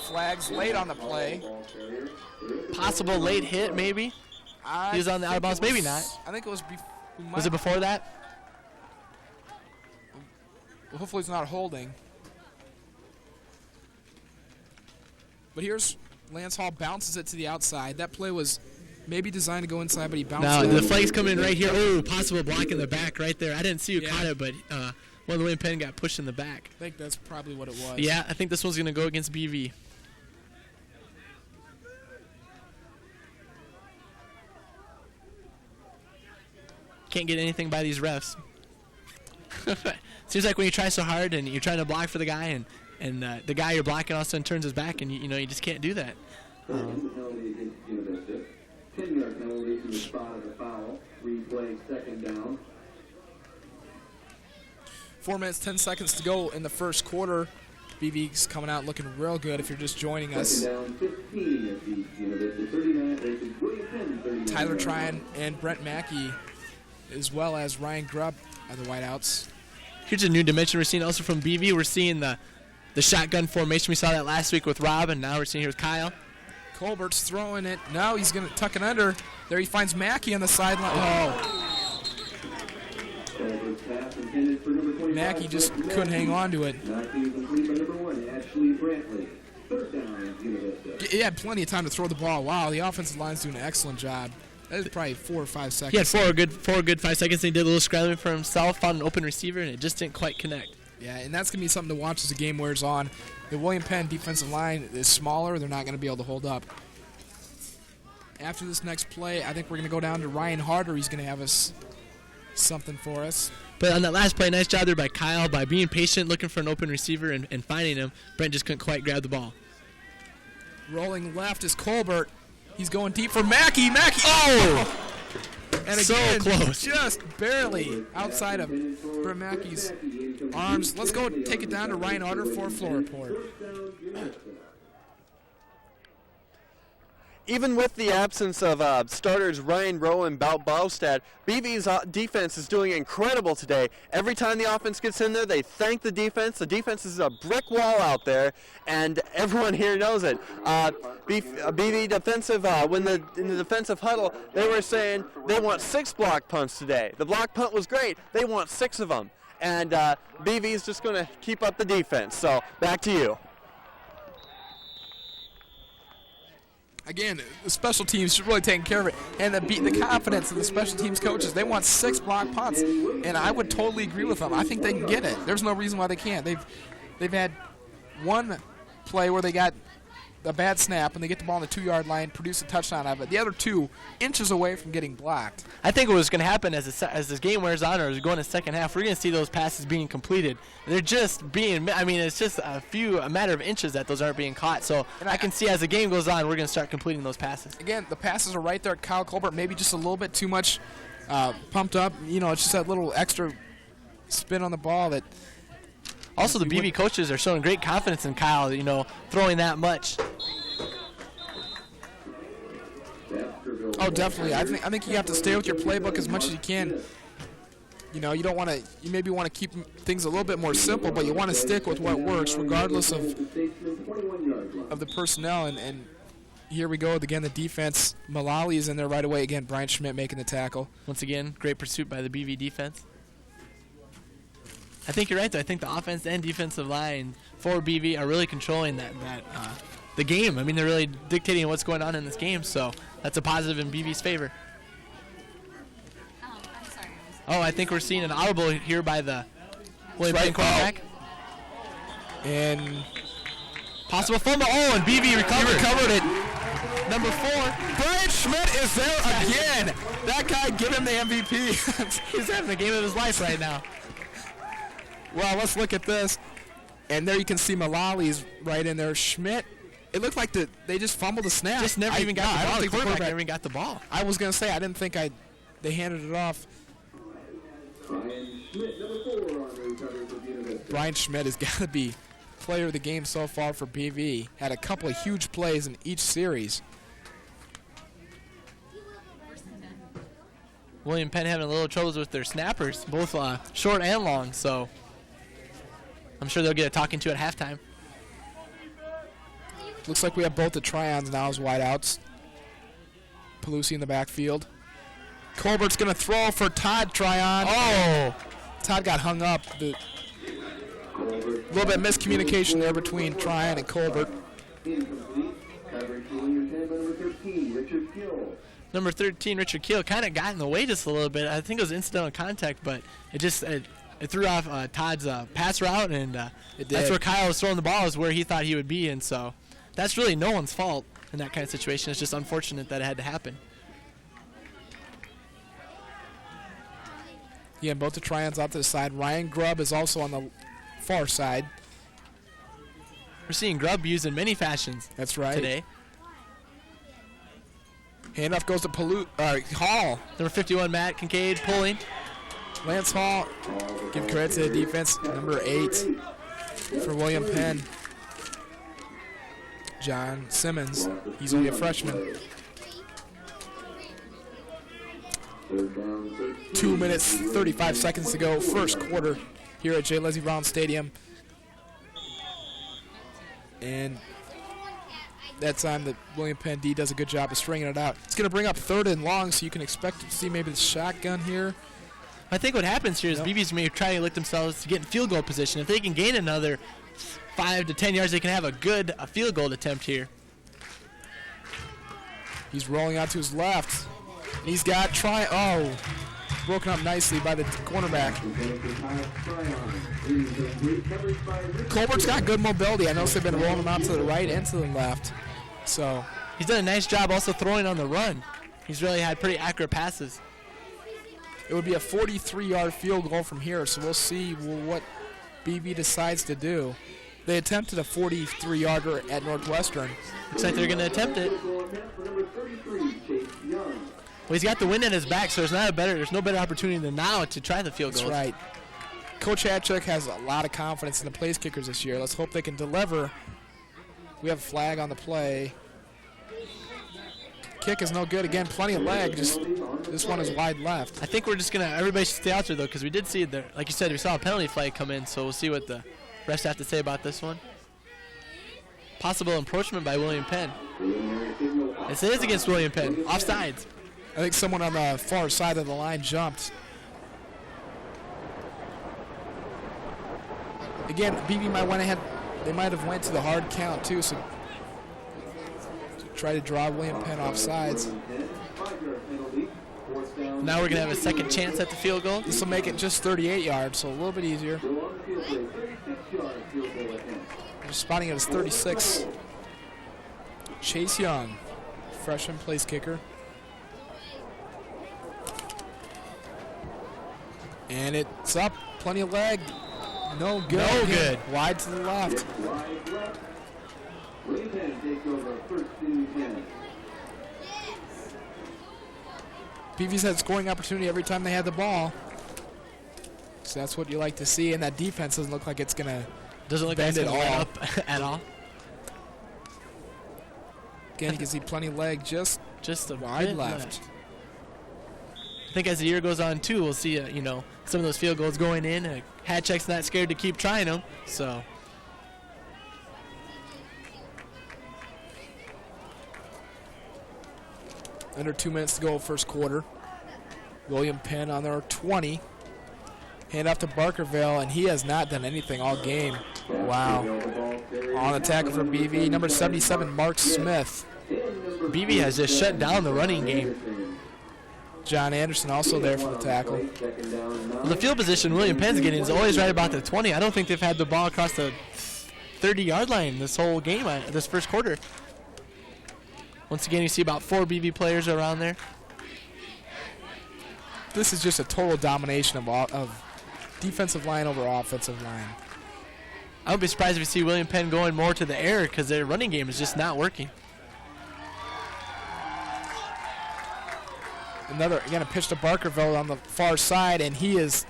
Flags late on the play. Possible late hit, maybe. He was on the out of bounds, maybe not. I think it was. Was it before that? Well, hopefully it's not holding. But here's Lance Hall bounces it to the outside. That play was maybe designed to go inside, but he bounced Now it. the flag's coming in right here. Oh, possible block in the back right there. I didn't see who caught it, but one of the William Penn got pushed in the back. I think that's probably what it was. Yeah, I think this one's going to go against BV. Can't get anything by these refs. Seems like when you try so hard and you're trying to block for the guy and the guy you're blocking all of a sudden turns his back and you just can't do that. 10-yard penalty to the spot of the foul. Replay, second down. 4 minutes, 10 seconds to go in the first quarter. BV's coming out looking real good if you're just joining us. Second down, 15 at the University 39. This is William Penn, 39. Tyler Tryon and Brent Mackey, as well as Ryan Grubb, are the wideouts. Here's a new dimension we're seeing also from BV. We're seeing the shotgun formation. We saw that last week with Rob, and now we're seeing here with Kyle. Colbert's throwing it. Now he's going to tuck it under. There he finds Mackey on the sideline. Oh. Mackey just couldn't hang on to it. He had plenty of time to throw the ball. Wow, the offensive line's doing an excellent job. That is probably 4 or 5 seconds. He had four good 5 seconds. And he did a little scrambling for himself, found an open receiver, and it just didn't quite connect. Yeah, and that's going to be something to watch as the game wears on. The William Penn defensive line is smaller. They're not going to be able to hold up. After this next play, I think we're going to go down to Ryan Harder. He's going to have us something for us. But on that last play, nice job there by Kyle by being patient, looking for an open receiver and finding him. Brent just couldn't quite grab the ball. Rolling left is Colbert. He's going deep for Mackey. Mackey! Oh! And So again, close. Just barely outside of Brent Mackey's arms. Let's go take it down to Ryan Harder for a floor report. Even with the absence of starters Ryan Rowe and Bout Baustad, BV's defense is doing incredible today. Every time the offense gets in there, they thank the defense. The defense is a brick wall out there, and everyone here knows it. BV defensive, in the defensive huddle, they were saying they want 6 block punts today. The block punt was great. They want 6 of them. And BV is just going to keep up the defense. So back to you. Again, the special teams should really take care of it. And the confidence of the special teams coaches, they want 6 block punts. And I would totally agree with them. I think they can get it. There's no reason why they can't. They've had one play where they got a bad snap and they get the ball on the 2-yard line, produce a touchdown out of it. The other 2 inches away from getting blocked. I think what was going to happen as this game wears on or as we go in the second half, we're going to see those passes being completed. They're just being, it's just a matter of inches that those aren't being caught. So I can see as the game goes on, we're going to start completing those passes. Again, the passes are right there at Kyle Colbert, maybe just a little bit too much pumped up. It's just that little extra spin on the ball that. Also, the BV coaches are showing great confidence in Kyle, throwing that much. Oh, definitely. I think you have to stay with your playbook as much as you can. You don't want to. You maybe want to keep things a little bit more simple, but you want to stick with what works, regardless of the personnel. And here we go again. The defense. Malali is in there right away. Again, Brian Schmidt making the tackle. Once again, great pursuit by the BV defense. I think you're right, though. I think the offense and defensive line for BV are really controlling the game. They're really dictating what's going on in this game, so that's a positive in BV's favor. I'm sorry. Oh, I think we're seeing an audible here by the William Penn quarterback. And possible fumble. Oh, and BV recovered it. Number 4. Brian Schmidt is there again. That guy, give him the MVP. He's having the game of his life right now. Well, let's look at this. And there you can see Malali's right in there. Schmidt, it looked like they just fumbled the snap. Just never even got the ball. I don't think the quarterback never even got the ball. I was going to say, I didn't think they handed it off. Brian Schmidt has got to be player of the game so far for BV. Had a couple of huge plays in each series. William Penn having a little troubles with their snappers, both short and long, so I'm sure they'll get a talking to at halftime. Looks like we have both the Tryons now as wideouts. Pelusi in the backfield. Colbert's going to throw for Todd Tryon. Oh! Todd got hung up. A little bit of miscommunication there between Tryon and Colbert. Number 13, Richard Keel, kind of got in the way just a little bit. I think it was incidental contact, but it threw off Todd's pass route, and that's where Kyle was throwing the ball, is where he thought he would be, and so that's really no one's fault in that kind of situation. It's just unfortunate that it had to happen. Yeah, both the try-ons out to the side. Ryan Grubb is also on the far side. We're seeing Grubb used in many fashions. That's right. Today. Handoff goes to Hall. Number 51, Matt Kincaid, pulling. Lance Hall, give credit to the defense. Number 8 for William Penn. John Simmons, he's only a freshman. 2 minutes, 35 seconds to go, first quarter here at J. Leslie Brown Stadium. And that time that William Penn D does a good job of stringing it out. It's going to bring up 3rd and long, so you can expect to see maybe the shotgun here. I think what happens here is BB's may try to look themselves to get in field goal position. If they can gain another 5 to 10 yards, they can have a field goal attempt here. He's rolling out to his left. He's got broken up nicely by the cornerback. Colbert's got good mobility. I noticed they've been rolling him out to the right and to the left. So he's done a nice job also throwing on the run. He's really had pretty accurate passes. It would be a 43-yard field goal from here, so we'll see what BB decides to do. They attempted a 43-yarder at Northwestern. Looks like they're going to attempt it. Well, he's got the wind at his back, so there's no better opportunity than now to try the field goal. That's right. Coach Hatchuk has a lot of confidence in the place kickers this year. Let's hope they can deliver. We have a flag on the play. Kick is no good. Again, plenty of leg. Just this one is wide left. I think we're just going to – everybody should stay out there, though, because we did see, like you said, we saw a penalty flag come in, so we'll see what the refs have to say about this one. Possible encroachment by William Penn. This is against William Penn. Offsides. I think someone on the far side of the line jumped. Again, BB might have went to the hard count too, so to try to draw William Penn off sides. Now we're going to have a second chance at the field goal. This will make it just 38 yards, so a little bit easier. We're spotting it as 36. Chase Young, freshman place kicker. And it's up, plenty of leg. No good. No good. Wide to the left. BV's had scoring opportunity every time they had the ball. So that's what you like to see, and that defense doesn't look like it's going to bend at all. At all. Again, you can see plenty of leg, just a wide left. I think as the year goes on, too, we'll see, some of those field goals going in. Hatchek's not scared to keep trying them, so. Under 2 minutes to go, first quarter. William Penn on their 20. Hand off to Barkerville, and he has not done anything all game. Wow. On the tackle for BV, number 77, Mark Smith. BV has just shut down the running game. John Anderson also there for the tackle. Well, the field position William Penn's getting is always right about the 20. I don't think they've had the ball across the 30-yard line this whole game, this first quarter. Once again, you see about 4 BV players around there. This is just a total domination of defensive line over offensive line. I would be surprised if we see William Penn going more to the air because their running game is just not working. Again, a pitch to Barkerville on the far side, and he's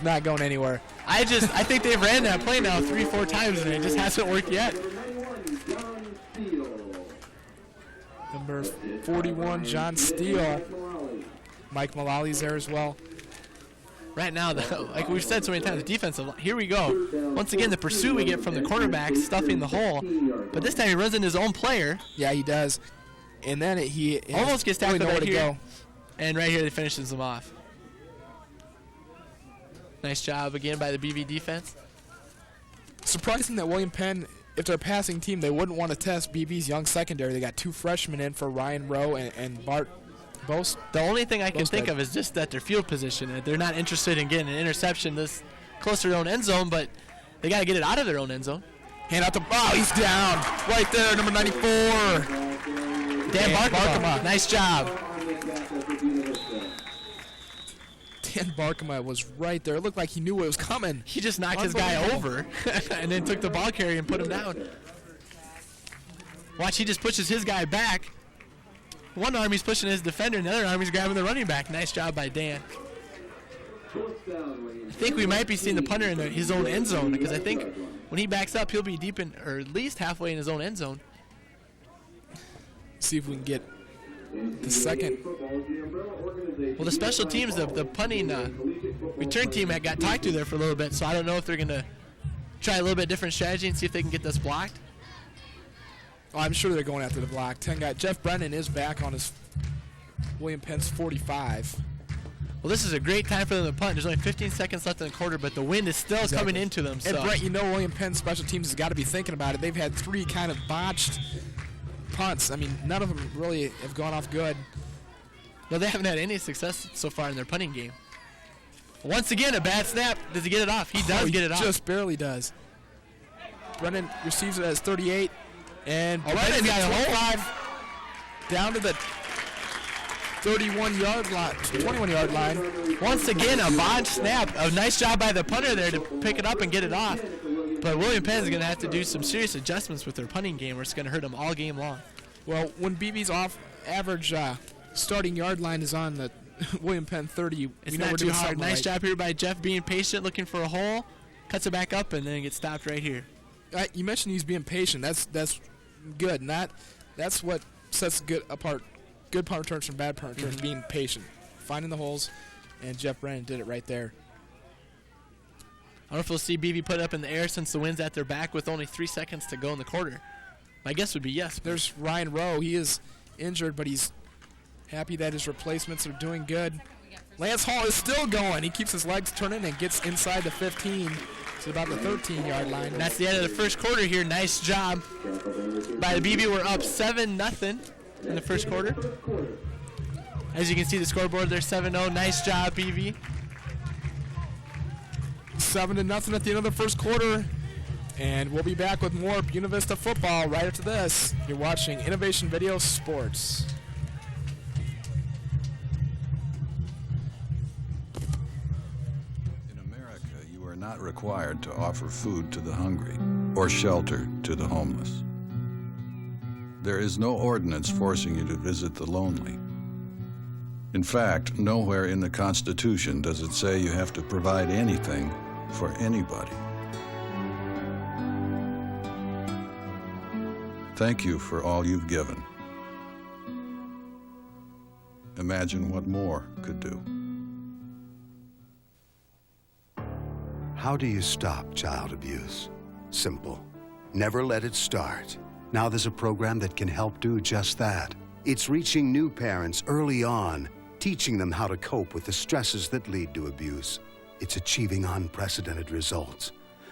not going anywhere. I think they've ran that play now 3-4 times, and it just hasn't worked yet. Number 41, John Steele. Mike Mullally's there as well. Right now, like we've said so many times, the defensive line, here we go. Once again, the pursuit we get from the cornerback stuffing the hole, but this time he runs in his own player. Yeah, he does. And then he almost gets tackled really right here. Go. And right here, he finishes him off. Nice job again by the BV defense. Surprising that William Penn if they're a passing team, they wouldn't want to test BB's young secondary. They got 2 freshmen in for Ryan Rowe and Bart Bose. The only thing I can think of is just that their field position. They're not interested in getting an interception this close to their own end zone, but they got to get it out of their own end zone. Hand out the ball. He's down. Right there, number 94. Dan Barkema. Nice job. Dan Barkema was right there. It looked like he knew what was coming. He just knocked his guy over and then took the ball carrier and put him down. Watch, he just pushes his guy back. One arm he's pushing his defender, and the other arm he's grabbing the running back. Nice job by Dan. I think we might be seeing the punter in his own end zone, because I think when he backs up, he'll be deep in, or at least halfway in his own end zone. See if we can get the second. Well, the special teams, the punting return team got talked to there for a little bit, so I don't know if they're going to try a little bit different strategy and see if they can get this blocked. Oh, I'm sure they're going after the block. 10 guy. Jeff Brennan is back on his William Penn's 45. Well, this is a great time for them to punt. There's only 15 seconds left in the quarter, but the wind is still coming into them. So. And Brent, you know William Penn special teams has got to be thinking about it. They've had 3 kind of botched punts. I mean, none of them really have gone off good. No, they haven't had any success so far in their punting game. Once again, a bad snap. Does he get it off? He does get it off. Just barely does. Brennan receives it as 38. And Brennan's got a whole 5 down to the 31-yard line, 21-yard line. Once again, a botched snap. A nice job by the punter there to pick it up and get it off. But William Penn is going to have to do some serious adjustments with their punting game, or it's going to hurt them all game long. Well, when BB's average starting yard line is on the William Penn 30, it's not too hard. Nice job here by Jeff being patient, looking for a hole. Cuts it back up and then gets stopped right here. You mentioned he's being patient. That's good. That's what sets good apart. Good punt returns from bad punt returns, being patient, finding the holes, and Jeff Brennan did it right there. I don't know if we'll see BB put it up in the air since the wind's at their back with only 3 seconds to go in the quarter. My guess would be yes. There's Ryan Rowe. He is injured, but he's happy that his replacements are doing good. Lance Hall is still going. He keeps his legs turning and gets inside the 15 to about the 13-yard line. And that's the end of the first quarter here. Nice job by the BB. We're up 7-0 in the first quarter. As you can see the scoreboard there, 7-0. Nice job, BB. 7-0 at the end of the first quarter. And we'll be back with more Buena Vista football right after this. You're watching Innovation Video Sports. In America, you are not required to offer food to the hungry or shelter to the homeless. There is no ordinance forcing you to visit the lonely. In fact, nowhere in the Constitution does it say you have to provide anything for anybody. Thank you for all you've given. Imagine what more could do. How do you stop child abuse? Simple. Never let it start. Now there's a program that can help do just that. It's reaching new parents early on, teaching them how to cope with the stresses that lead to abuse. It's achieving unprecedented results.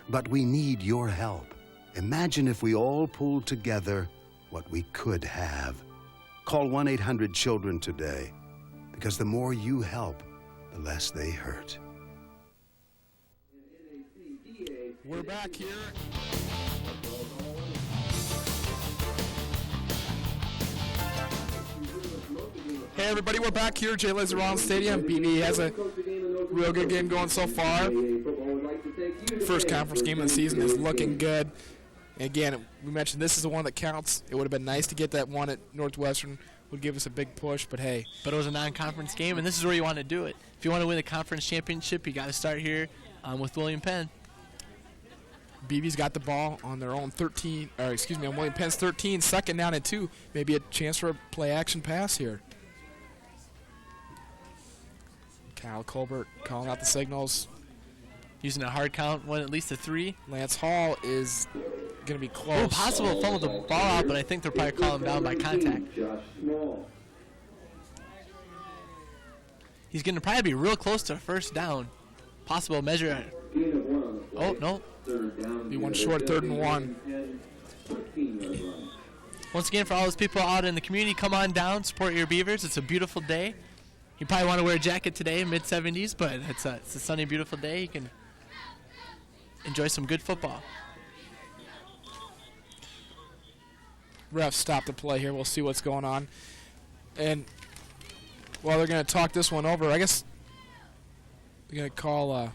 But we need your help. Imagine if we all pulled together what we could have. Call 1-800-CHILDREN today, because the more you help, the less they hurt. We're back here. Hey everybody, we're back here at J. Laser Rollins Stadium. BB has a real good game going so far. First conference game of the season is looking good. And again, we mentioned this is the one that counts. It would have been nice to get that one at Northwestern. Would give us a big push, but hey. But it was a non-conference game, and this is where you want to do it. If you want to win the conference championship, you got to start here with William Penn. BB's got the ball on their own 13, or excuse me, on William Penn's 13, second down and 2. Maybe a chance for a play-action pass here. Kyle Colbert calling out the signals. Using a hard count, one at least a 3. Lance Hall is going to be close. Oh, possible to fumble the ball out, but I think they'll probably call him down by contact. He's going to probably be real close to a first down. Possible measure. Oh, no. Be one short, 3rd and 1. 15-yard line. Once again, for all those people out in the community, come on down, support your Beavers. It's a beautiful day. You probably want to wear a jacket today, mid-70s, but it's a sunny, beautiful day. You can enjoy some good football. Refs stop the play here. We'll see what's going on. And while they're going to talk this one over, I guess they're going to call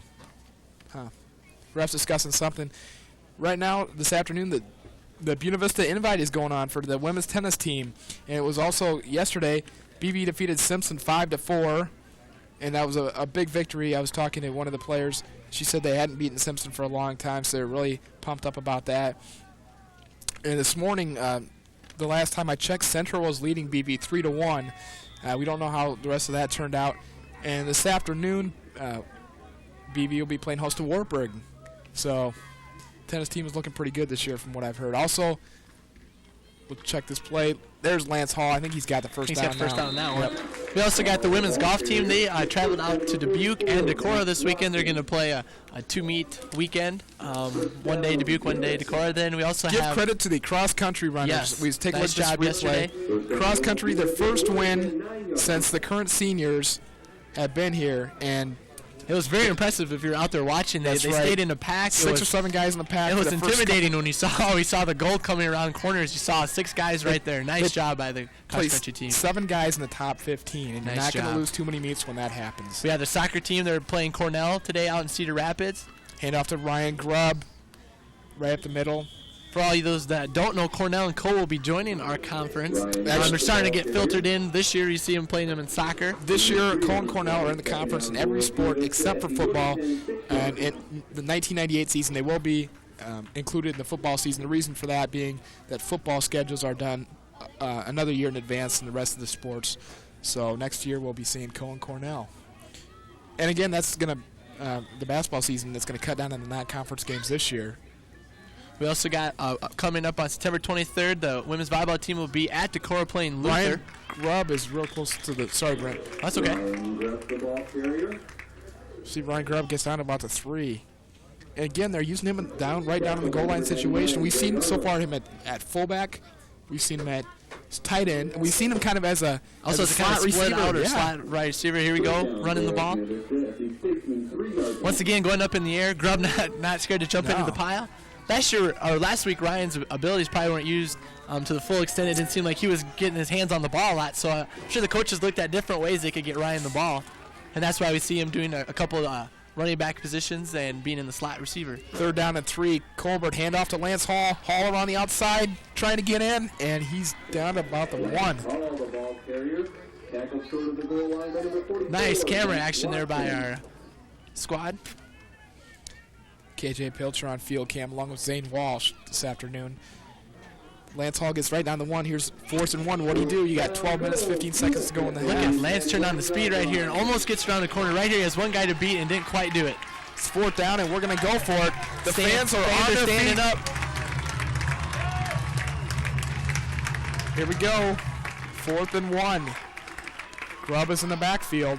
refs discussing something. Right now, this afternoon, the Buena Vista invite is going on for the women's tennis team. And it was also yesterday, BV defeated Simpson 5-4, and that was a big victory. I was talking to one of the players. She said they hadn't beaten Simpson for a long time, so they're really pumped up about that. And this morning, the last time I checked, Central was leading BV 3-1. We don't know how the rest of that turned out. And this afternoon, BV will be playing host to Wartburg. So, tennis team is looking pretty good this year from what I've heard. Also, we'll check this play. There's Lance Hall. I think he's got the first down now. He's got first down now. Yep. We also got the women's golf team. They traveled out to Dubuque and Decorah this weekend. They're going to play a two-meet weekend. One day Dubuque, one day Decorah. Then we also give credit to the cross-country runners. Yes, we take nice job yesterday. Cross-country, their first win since the current seniors have been here, and it was very impressive if you're out there watching. They stayed in a pack. 6 or 7 guys in the pack. It was intimidating when we saw the gold coming around corners. You saw 6 guys right there. Nice job by the cross-country team. 7 guys in the top 15, and you're not going to lose too many meets when that happens. We have the soccer team. They're playing Cornell today out in Cedar Rapids. Hand off to Ryan Grubb, right up the middle. For all of those that don't know, Cornell and Co. will be joining our conference. They're starting to get filtered in. This year, you see them playing them in soccer. This year, Co. and Cornell are in the conference in every sport except for football. And in the 1998 season, they will be included in the football season. The reason for that being that football schedules are done another year in advance than the rest of the sports. So next year, we'll be seeing Co. and Cornell. And again, that's going to the basketball season that's going to cut down on the non-conference games this year. We also got coming up on September 23rd, the women's volleyball team will be at Decorah playing Luther. Ryan Grubb is real close to the. Sorry, Brent. That's okay. See, Ryan Grubb gets down to about the 3. And again, they're using him right down in the goal line situation. We've seen so far him at fullback. We've seen him at tight end. And we've seen him kind of as a slot receiver. Out or slot right receiver. Here we go, running the ball. Once again, going up in the air. Grubb not scared to jump into the pile. Last week, Ryan's abilities probably weren't used to the full extent. It didn't seem like he was getting his hands on the ball a lot. So I'm sure the coaches looked at different ways they could get Ryan the ball. And that's why we see him doing a couple running back positions and being in the slot receiver. 3rd down and 3. Colbert, handoff to Lance Hall. Hall around the outside, trying to get in, and he's down to about the 1. Nice camera action there by our squad. KJ Pilcher on field cam along with Zane Walsh this afternoon. Lance Hall gets right down the 1. Here's 4th and 1. What do you do? You got 12 minutes, 15 seconds to go in the half. Look at Lance turn on the speed right here and almost gets around the corner right here. He has one guy to beat and didn't quite do it. It's 4th down, and we're going to go for it. The fans are on their standing up. Here we go. 4th and 1. Grubb is in the backfield.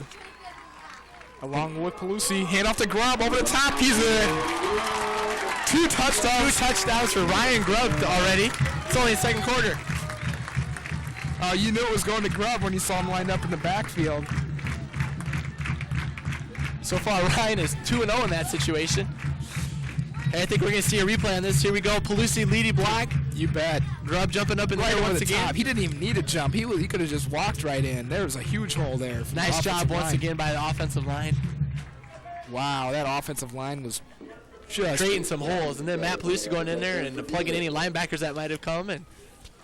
Along with Pelusi. Hand off to Grubb over the top. He's in. 2 touchdowns. 2 touchdowns for Ryan Grubb already. It's only the 2nd quarter. You knew it was going to Grubb when you saw him lined up in the backfield. So far, Ryan is 2-0 in that situation. And I think we're going to see a replay on this. Here we go. Pelusi leading block. You bet. Grubb jumping up in there once again. Top. He didn't even need to jump. He could have just walked right in. There was a huge hole there. Nice job once again by the offensive line. Wow, that offensive line was just creating some holes. And then Matt Pelusi going in there and plugging any linebackers that might have come. And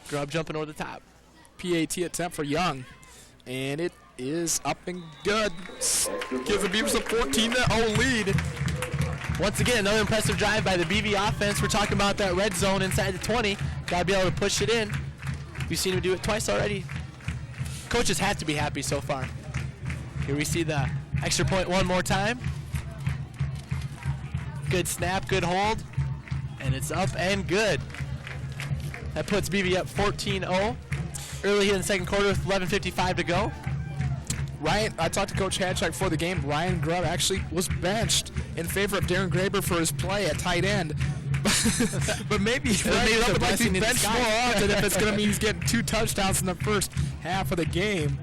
Grubb jumping over the top. PAT attempt for Young. And it is up and good. Gives the Beavers a 14-0 lead. Once again, another impressive drive by the BV offense. We're talking about that red zone inside the 20. Got to be able to push it in. We've seen him do it twice already. Coaches have to be happy so far. Here we see the extra point one more time. Good snap, good hold. And it's up and good. That puts BV up 14-0. Early in the 2nd quarter with 11:55 to go. Ryan, I talked to Coach Hadchak before the game. Ryan Grubb actually was benched in favor of Darren Graber for his play at tight end. but maybe Maybe that the would like to blessing be in benched more disguise. often if it's going to mean he's getting 2 touchdowns in the first half of the game.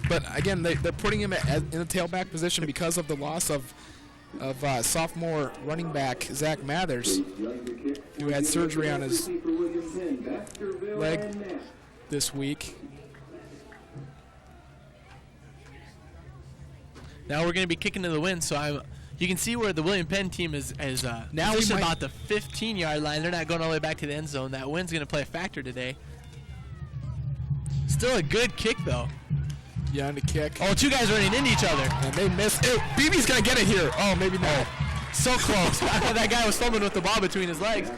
But again, they're putting him in the tailback position because of the loss of sophomore running back Zach Mathers, who had surgery on his leg this week. Now we're going to be kicking to the wind, so you can see where the William Penn team is now we might- about the 15-yard line. They're not going all the way back to the end zone. That wind's going to play a factor today. Still a good kick, though. Yeah, on the kick. Oh, 2 guys running into each other. And they missed. Ew, BB's going to get it here. Oh, maybe not. So close. I thought that guy was fumbling with the ball between his legs.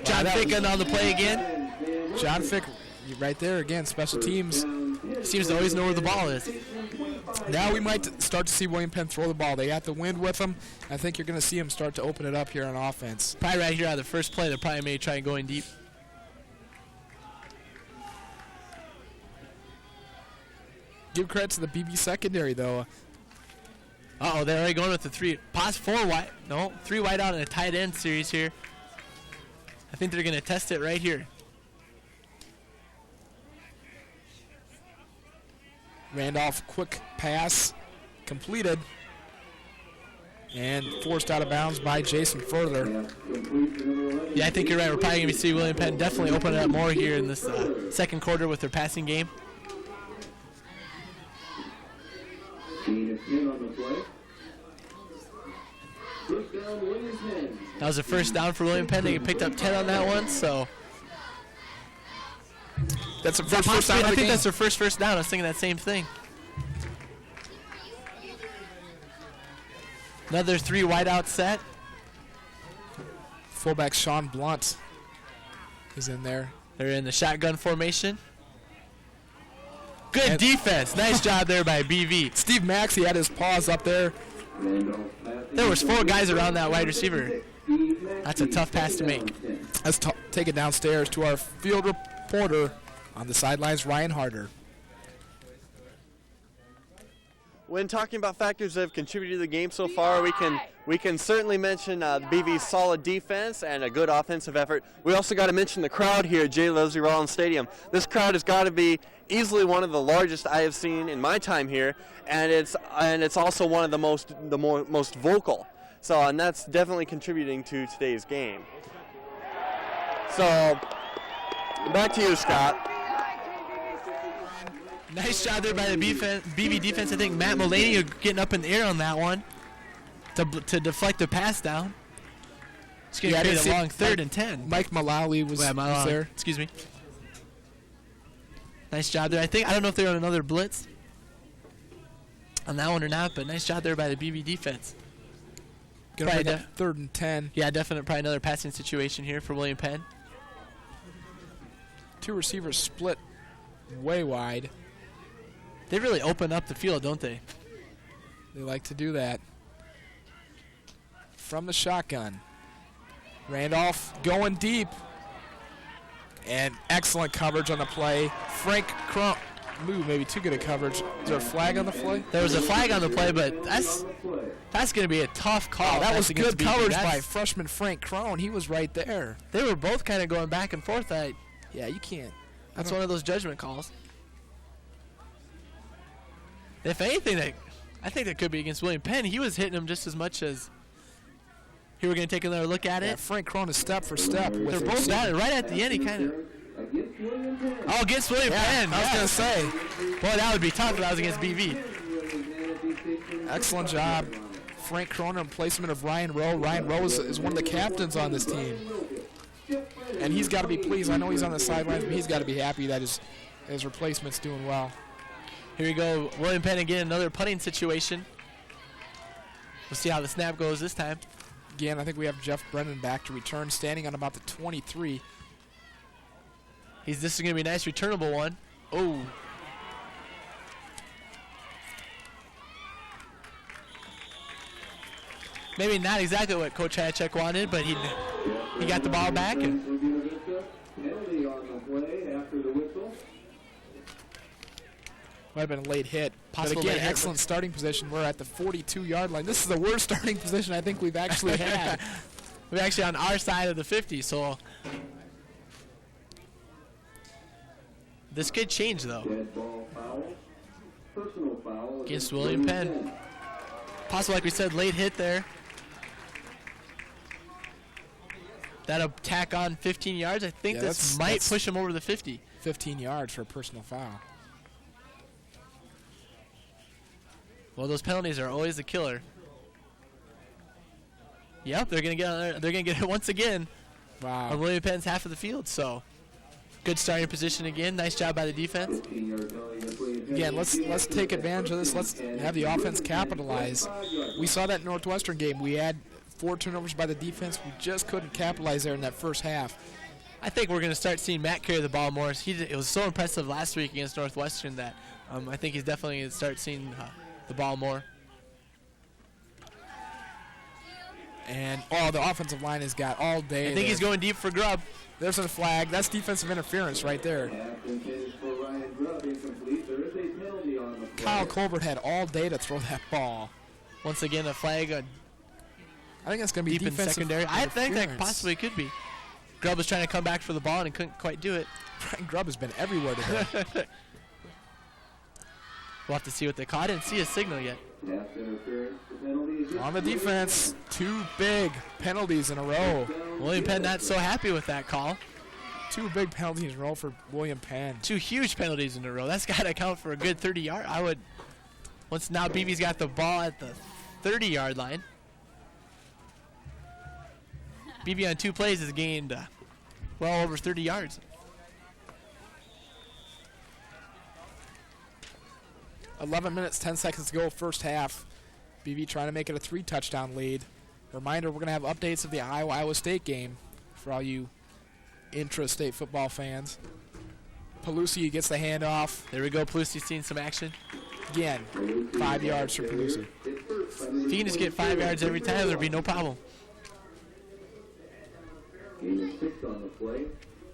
John Ficken on the play again. John Fick right there again, special teams. Seems to always know where the ball is. Now we might start to see William Penn throw the ball. They got the wind with them. I think you're going to see him start to open it up here on offense. Probably right here on the first play, they probably may try and go in deep. Give credit to the BB secondary, though. Uh-oh, they're already going with the 3. Pause 4 wide. No, 3 wide out in a tight end series here. I think they're going to test it right here. Randolph, quick pass, completed, and forced out of bounds by Jason Further. Yeah, I think you're right. We're probably going to see William Penn definitely open it up more here in this second quarter with their passing game. That was a first down for William Penn. They picked up 10 on that one, so That's the first down of the I think game. that's their first down. I was thinking that same thing. Another 3 wide out set. Fullback Sean Blunt is in there. They're in the shotgun formation. Good And- defense. Nice job there by BV. Steve Maxey had his paws up there. There was 4 guys around that wide receiver. That's a tough pass to make. Let's take it downstairs to our field reporter on the sidelines, Ryan Harder. When talking about factors that have contributed to the game so far, we can certainly mention BV's solid defense and a good offensive effort. We also got to mention the crowd here at J. Leslie Rollins Stadium. This crowd has got to be easily one of the largest I have seen in my time here, and it's also one of the most vocal. So, and that's definitely contributing to today's game. So, back to you, Scott. Nice job there by the BV defense. I think Matt Mulaney getting up in the air on that one to deflect the pass down. It's going to create a long 3rd and 10. Mike Malawi was there. Excuse me. Nice job there. I don't know if they're on another blitz on that one or not, but nice job there by the BV defense. Gonna Probably bring up 3rd and 10. Yeah, definitely probably another passing situation here for William Penn. 2 receivers split way wide. They really open up the field, don't they? They like to do that. From the shotgun. Randolph going deep. And excellent coverage on the play. Frank Crump. Ooh, maybe too good a coverage. Is there a flag on the play? There was a flag on the play, but that's going to be a tough call. Oh, that was against good BV. coverage by freshman Frank Crone. He was right there. They were both kind of going back and forth. Yeah, you can't. That's one of those judgment calls. If anything, I think that could be against William Penn. He was hitting him just as much as. Here we're going to take another look at Yeah, it. Frank Crone is step for step. They're both at it. Right at the end, he kind of. Oh, against William Penn. I was going to say. Boy, that would be tough if that was against BV. Excellent job. Frank Crone in placement of Ryan Rowe. Ryan Rowe is one of the captains on this team. And he's got to be pleased. I know he's on the sidelines, but he's got to be happy that his replacement's doing well. Here we go. William Penn again, another punting situation. We'll see how the snap goes this time. Again, I think we have Jeff Brennan back to return, standing on about the 23. This is going to be a nice returnable one. Oh. Maybe not exactly what Coach Hatchek wanted, but he got the ball back. And Might have been a late hit. possible. But again, late hit. excellent starting position. We're at the 42-yard line. This is the worst starting position I think we've actually had. We're actually on our side of the 50, so this could change though. Dead ball foul. Personal foul Against William Penn. Possible, like we said, late hit there. That'll tack on 15 yards. I think Yeah, this might push him over the 50. 15 yards for a personal foul. Well, those penalties are always a killer. Yep, they're gonna get it once again Wow. on William Penn's half of the field. So good starting position again. Nice job by the defense. Again, let's take advantage of this. Let's have the offense capitalize. We saw that Northwestern game. We had 4 turnovers by the defense. We just couldn't capitalize there in that first half. I think we're going to start seeing Matt carry the ball more. It was so impressive last week against Northwestern that I think he's definitely going to start seeing the ball more. And the offensive line has got all day. I think he's going deep for Grubb. There's a flag. That's defensive interference right there. Kyle Colbert had all day to throw that ball. Once again, a flag. I think that's going to be deep in defensive secondary. I think that interference. possibly could be. Grubb was trying to come back for the ball and he couldn't quite do it. Brian Grubb has been everywhere today. We'll have to see what they caught. I didn't see a signal yet. On the defense, 2 big penalties in a row. William Penn not so happy with that call. 2 big penalties in a row for William Penn. 2 huge penalties in a row. That's got to count for a good 30-yard. Once now BB's got the ball at the 30-yard line. BB on 2 plays has gained well over 30 yards. $11 minutes, 10 seconds to go, first half. BB trying to make it a 3-touchdown lead. Reminder, we're going to have updates of the Iowa State game for all you intra-state football fans. Pelusi gets the handoff. There we go. Pelusi's seen some action. Again, 5 yards for Pelusi. If he can just get 5 yards every time, there'll be no problem. Gain of 6 on the play.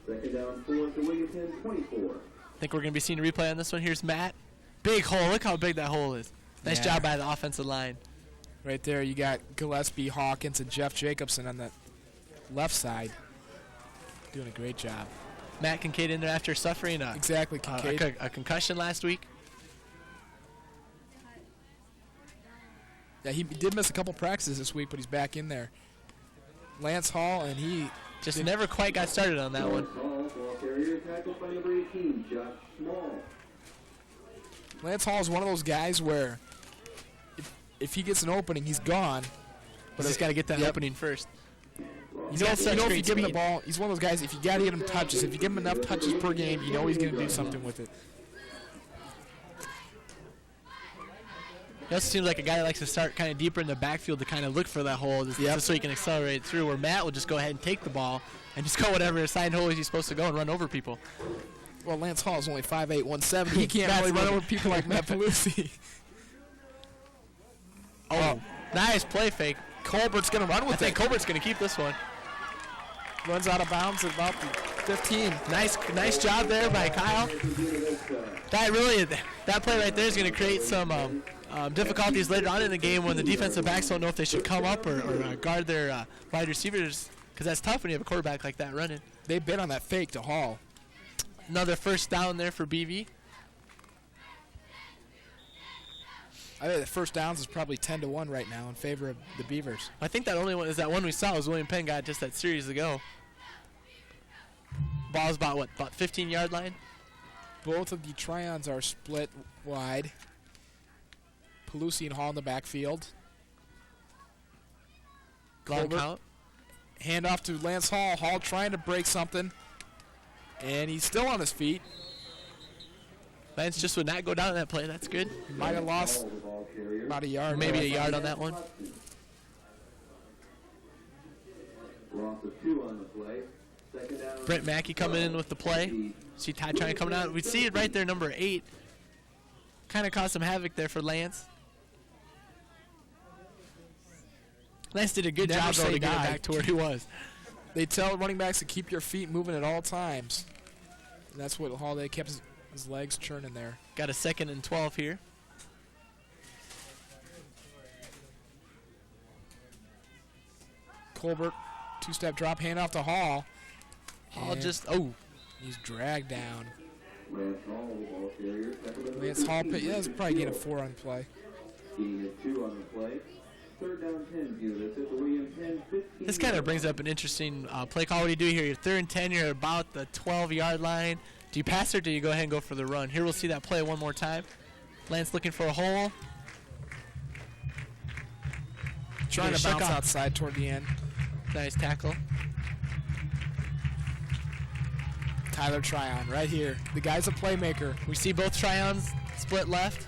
Second down 4 to William Penn, 24. I think we're going to be seeing a replay on this one. Here's Matt. Big hole. Look how big that hole is. Nice job by the offensive line. Right there, you got Gillespie, Hawkins, and Jeff Jacobson on the left side. Doing a great job. Matt Kincaid in there after suffering a concussion last week. Yeah, he did miss a couple practices this week, but he's back in there. Lance Hall, and he just never quite got started on that one. Lance Hall is one of those guys where if he gets an opening, he's gone. But he's got to get that opening first. You know, if you give him the ball, he's one of those guys, if you got to get him touches, if you give him enough touches per game, you know he's going to do something with it. He also seems like a guy that likes to start kind of deeper in the backfield to kind of look for that hole just so he can accelerate through, where Matt will just go ahead and take the ball and just go whatever assigned hole he's supposed to go and run over people. Well, Lance Hall is only 5'8", 170. He can't really run over people like Matt Pelusi. Oh, nice play fake. Colbert's going to run with it. I think Colbert's going to keep this one. Runs out of bounds at about the 15. Nice job there by Kyle. That play right there is going to create some difficulties later on in the game when the defensive backs don't know if they should come up or guard their wide receivers, because that's tough when you have a quarterback like that running. They bit on that fake to Hall. Another first down there for BV. I think the first downs is probably 10-1 right now in favor of the Beavers. I think that only one is that one we saw was William Penn got just that series ago. Ball's about 15-yard line? Both of the Tryons are split wide. Pelusi and Hall in the backfield. Long count. Handoff to Lance Hall. Hall trying to break something. And he's still on his feet. Lance just would not go down in that play. That's good. Might have lost about a yard. Maybe a yard on that one. Loss of 2 on the play. Second down. Brent Mackey coming in with the play. See Ty trying to come out. We see it right there, number 8. Kind of caused some havoc there for Lance. Lance did a good job though to get him back to where he was. They tell running backs to keep your feet moving at all times. And that's what Holiday kept his legs churning there. Got a 2nd and 12 here. Colbert, two-step drop, hand off to Hall. Hall And just, he's dragged down. Lance Hall, ball carrier. Lance Hall, yeah, that's probably getting a 4 on play. He is 2 on the play. Third down 10, Buena. At the William Penn 15. This kind of brings up an interesting play call. What do you do here? You're 3rd and 10. You're about the 12-yard line. Do you pass or do you go ahead and go for the run? Here we'll see that play one more time. Lance looking for a hole. Trying to bounce outside toward the end. Nice tackle. Tyler Tryon right here. The guy's a playmaker. We see both Tryons split left.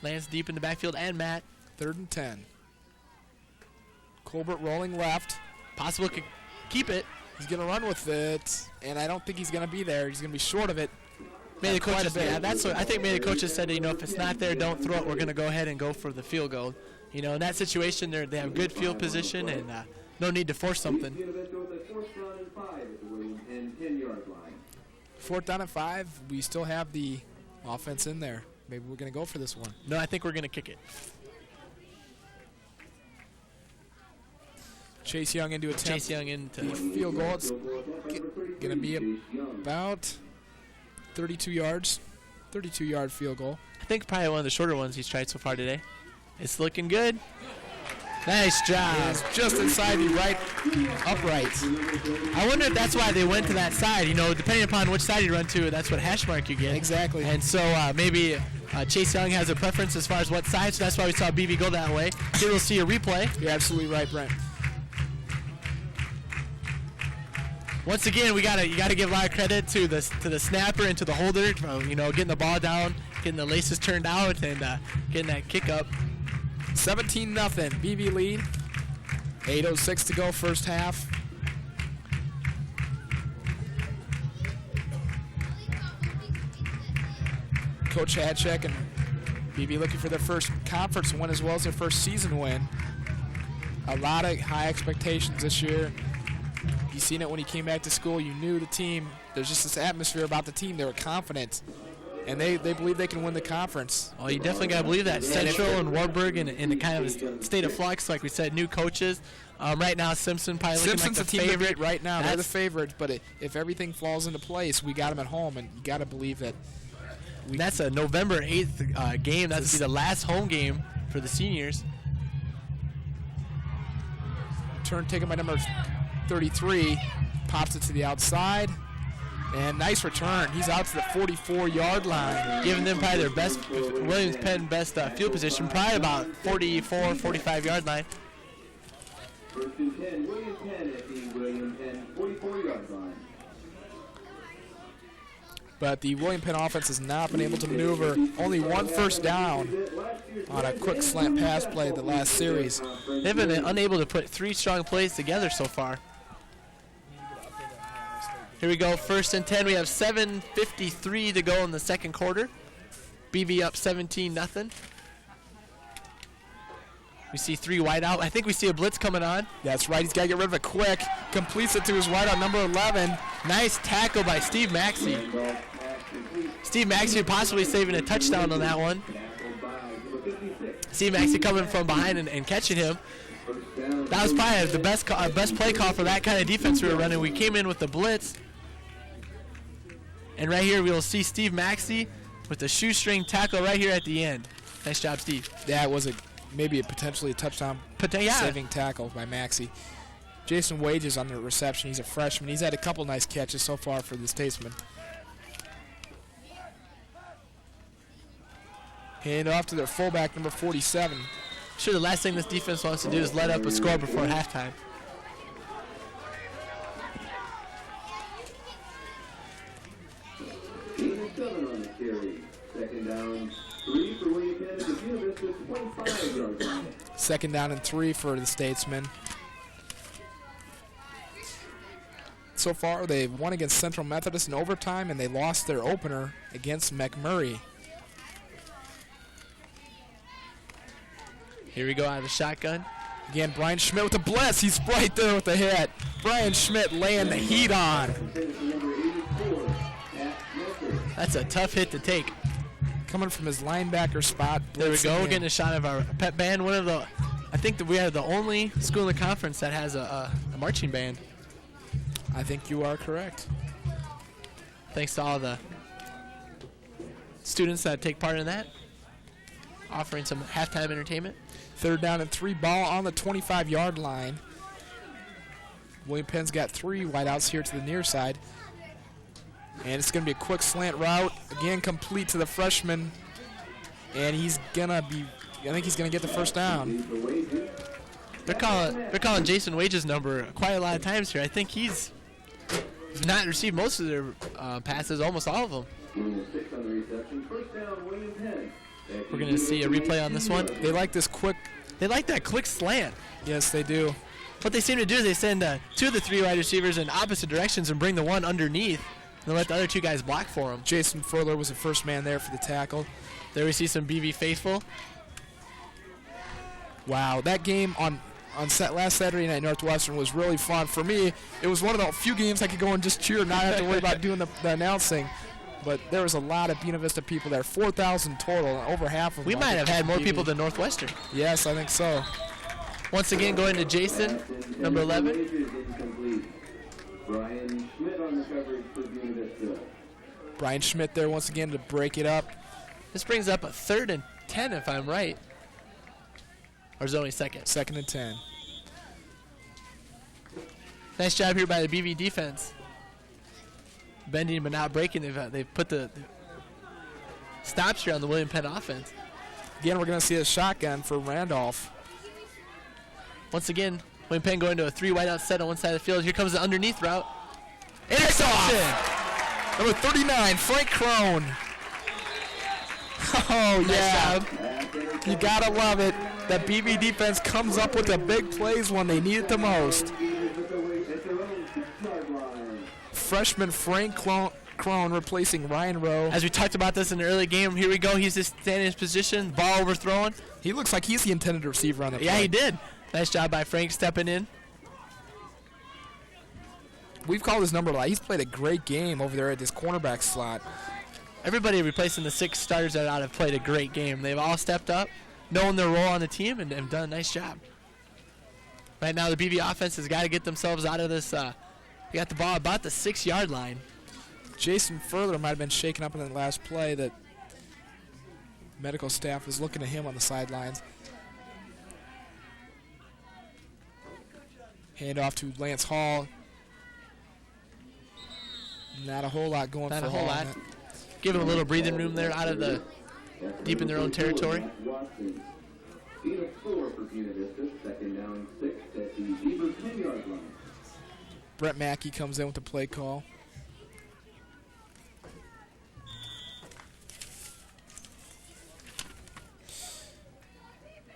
Lance deep in the backfield and Matt. 3rd and 10. Colbert rolling left. Possible could keep it. He's going to run with it, and I don't think he's going to be there. He's going to be short of it. Maybe the coaches, yeah, that's what I think. Maybe the coaches said, you know, if it's not there, don't throw it. We're going to go ahead and go for the field goal. You know, in that situation, they have good field position and no need to force something. 4th down and 5. We still have the offense in there. Maybe we're going to go for this one. No, I think we're going to kick it. Chase Young into attempt. Chase Young into the field goal. It's going to be about 32 yards. 32-yard field goal. I think probably one of the shorter ones he's tried so far today. It's looking good. Nice job. It's just inside the right upright. I wonder if that's why they went to that side. You know, depending upon which side you run to, that's what hash mark you get. Exactly. And so maybe Chase Young has a preference as far as what side, so that's why we saw BB go that way. Here we'll see a replay. You're absolutely right, Brent. Once again, you gotta give a lot of credit to the snapper and to the holder. You know, getting the ball down, getting the laces turned out, and getting that kick up. 17-0, BB lead. 8:06 to go, first half. Coach Hadcheck and BB looking for their first conference win as well as their first season win. A lot of high expectations this year. You seen it when he came back to school. You knew the team. There's just this atmosphere about the team. They were confident, and they believe they can win the conference. Oh, you definitely got to believe that. Central and Wartburg in the kind of a state of flux, like we said, new coaches. Right now, Simpson probably looking Simpson's like the the team favorite. right now. They're the favorites, but if everything falls into place, we got them at home, and you got to believe that. That's a November 8th game. That's be the last home game for the seniors. Turn taken by number 33, pops it to the outside, and nice return. He's out to the 44-yard line. Giving them probably their best, Williams Penn best field position, probably about 44, 45-yard line. 1st and 10, William Penn at the William Penn 44-yard line. But the William Penn offense has not been able to maneuver. Only one first down on a quick slant pass play the last series. They've been unable to put 3 strong plays together so far. Here we go, 1st and 10. We have 7:53 to go in the second quarter. BB up 17-0. We see 3 wide out. I think we see a blitz coming on. That's right. He's got to get rid of it quick. Completes it to his wide out, number 11. Nice tackle by Steve Maxey. Steve Maxey possibly saving a touchdown on that one. Steve Maxey coming from behind and catching him. That was probably the best play call for that kind of defense we were running. We came in with the blitz. And right here we'll see Steve Maxey with the shoestring tackle right here at the end. Nice job, Steve. That was maybe potentially a touchdown saving tackle by Maxey. Jason Wages on the reception. He's a freshman. He's had a couple nice catches so far for the Statesman. Hand off to their fullback, number 47. Sure, the last thing this defense wants to do is let up a score before halftime. On the carry. 2nd down, 3 for William Penn at the Buena Vista 25-yard line. 2nd down and 3 for the Statesmen. So far, they've won against Central Methodist in overtime, and they lost their opener against McMurray. Here we go out of the shotgun. Again, Brian Schmidt with the blitz. He's right there with the hit. Brian Schmidt laying the heat on. That's a tough hit to take. Coming from his linebacker spot. There we go, in. getting a shot of our pet band. One of the I think that we are the only school in the conference that has a marching band. I think you are correct. Thanks to all the students that take part in that, offering some halftime entertainment. 3rd down and 3, ball on the 25-yard line. William Penn's got 3 wideouts here to the near side. And it's going to be a quick slant route. Again, complete to the freshman. And he's going to be, I think he's going to get the first down. They're calling Jason Wage's number quite a lot of times here. I think he's not received most of their passes, almost all of them. We're going to see a replay on this one. They like this quick. They like that quick slant. Yes, they do. What they seem to do is they send 2 of the 3 wide receivers in opposite directions and bring the one underneath. And let the other 2 guys block for him. Jason Furler was the first man there for the tackle. There we see some BV faithful. Wow, that game on last Saturday night Northwestern was really fun. For me, it was one of the few games I could go and just cheer and not have to worry about doing the announcing. But there was a lot of Buena Vista people there, 4,000 total, and over half of them. We might have had more people than Northwestern. Yes, I think so. Once again, going to Jason, number 11. Brian Schmidt on the coverage for Buena Vista. Brian Schmidt there once again to break it up. This brings up a 3rd and 10, if I'm right. Or is it only 2nd? 2nd and 10. Nice job here by the BV defense. Bending but not breaking. They've put the stops here on the William Penn offense. Again, we're going to see a shotgun for Randolph. Once again, William Penn going to a 3 wideout set on one side of the field. Here comes the underneath route. Interception! Number 39, Frank Crone. Oh, yeah. Nice, you got to love it. That BV defense comes up with the big plays when they need it the most. Freshman Frank Crone replacing Ryan Rowe. As we talked about this in the early game, here we go. He's just standing in his position, ball overthrown. He looks like he's the intended receiver on the play. Yeah, he did. Nice job by Frank stepping in. We've called his number a lot. He's played a great game over there at this cornerback slot. Everybody replacing the 6 starters that are out have played a great game. They've all stepped up, knowing their role on the team, and have done a nice job. Right now, the BV offense has got to get themselves out of this. They got the ball about the 6-yard line. Jason Furler might have been shaken up in the last play. That medical staff was looking at him on the sidelines. Hand off to Lance Hall. Not a whole lot going for Hall. Not a whole lot. Give him a little breathing room there out of the deep in their own territory. Brett Mackey comes in with the play call.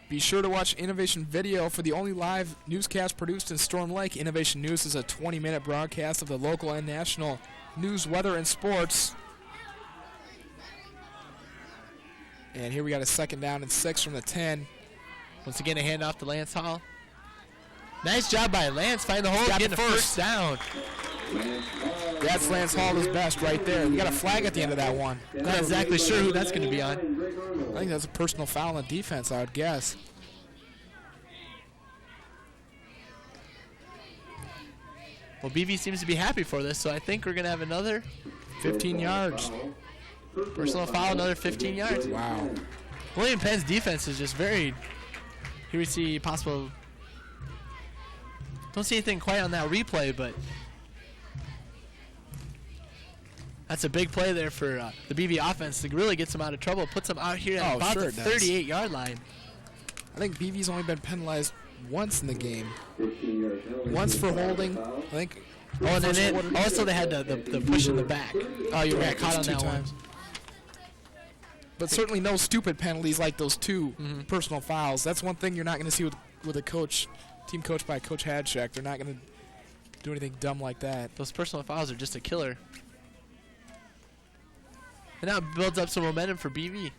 Be sure to watch Innovation Video for the only live newscast produced in Storm Lake. Innovation News is a 20-minute broadcast of the local and national news, weather, and sports. And here we got a 2nd down and 6 from the 10. Once again, a handoff to Lance Hall. Nice job by Lance, finding the hole, getting the first down. That's Lance Hall's best right there. We got a flag at the end of that one. Not exactly sure who that's going to be on. I think that's a personal foul on defense, I would guess. Well, BV seems to be happy for this, so I think we're going to have another 15 yards. Personal foul, another 15 yards. Wow. William Penn's defense is just very... Here we see possible... Don't see anything quite on that replay, but... That's a big play there for the BV offense to really get them out of trouble. Puts them out here at about the 38-yard line. I think BV's only been penalized once in the game. Once for holding, I think. Oh, and then also they had the push in the back. Oh, you're right. Caught on that one. But certainly no stupid penalties like those 2 personal fouls. That's one thing you're not going to see with a coach, team coached by Coach Hadshek. They're not going to do anything dumb like that. Those personal fouls are just a killer. And now it builds up some momentum for BV.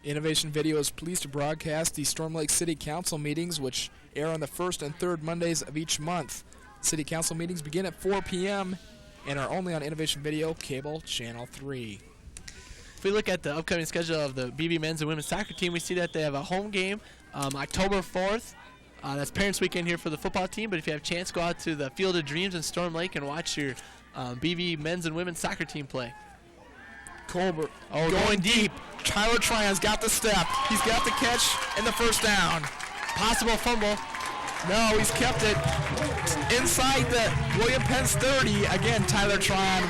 Innovation Video is pleased to broadcast the Storm Lake City Council meetings, which air on the 1st and 3rd Mondays of each month. City Council meetings begin at 4 p.m. and are only on Innovation Video, Cable Channel 3. If we look at the upcoming schedule of the BB men's and women's soccer team, we see that they have a home game October 4th. That's Parents Weekend here for the football team, but if you have a chance, go out to the Field of Dreams in Storm Lake and watch your BB men's and women's soccer team play. Colbert going deep. Tyler Tryon's got the step. He's got the catch and the first down. Possible fumble. No, he's kept it inside the William Penn's 30. Again, Tyler Tryon.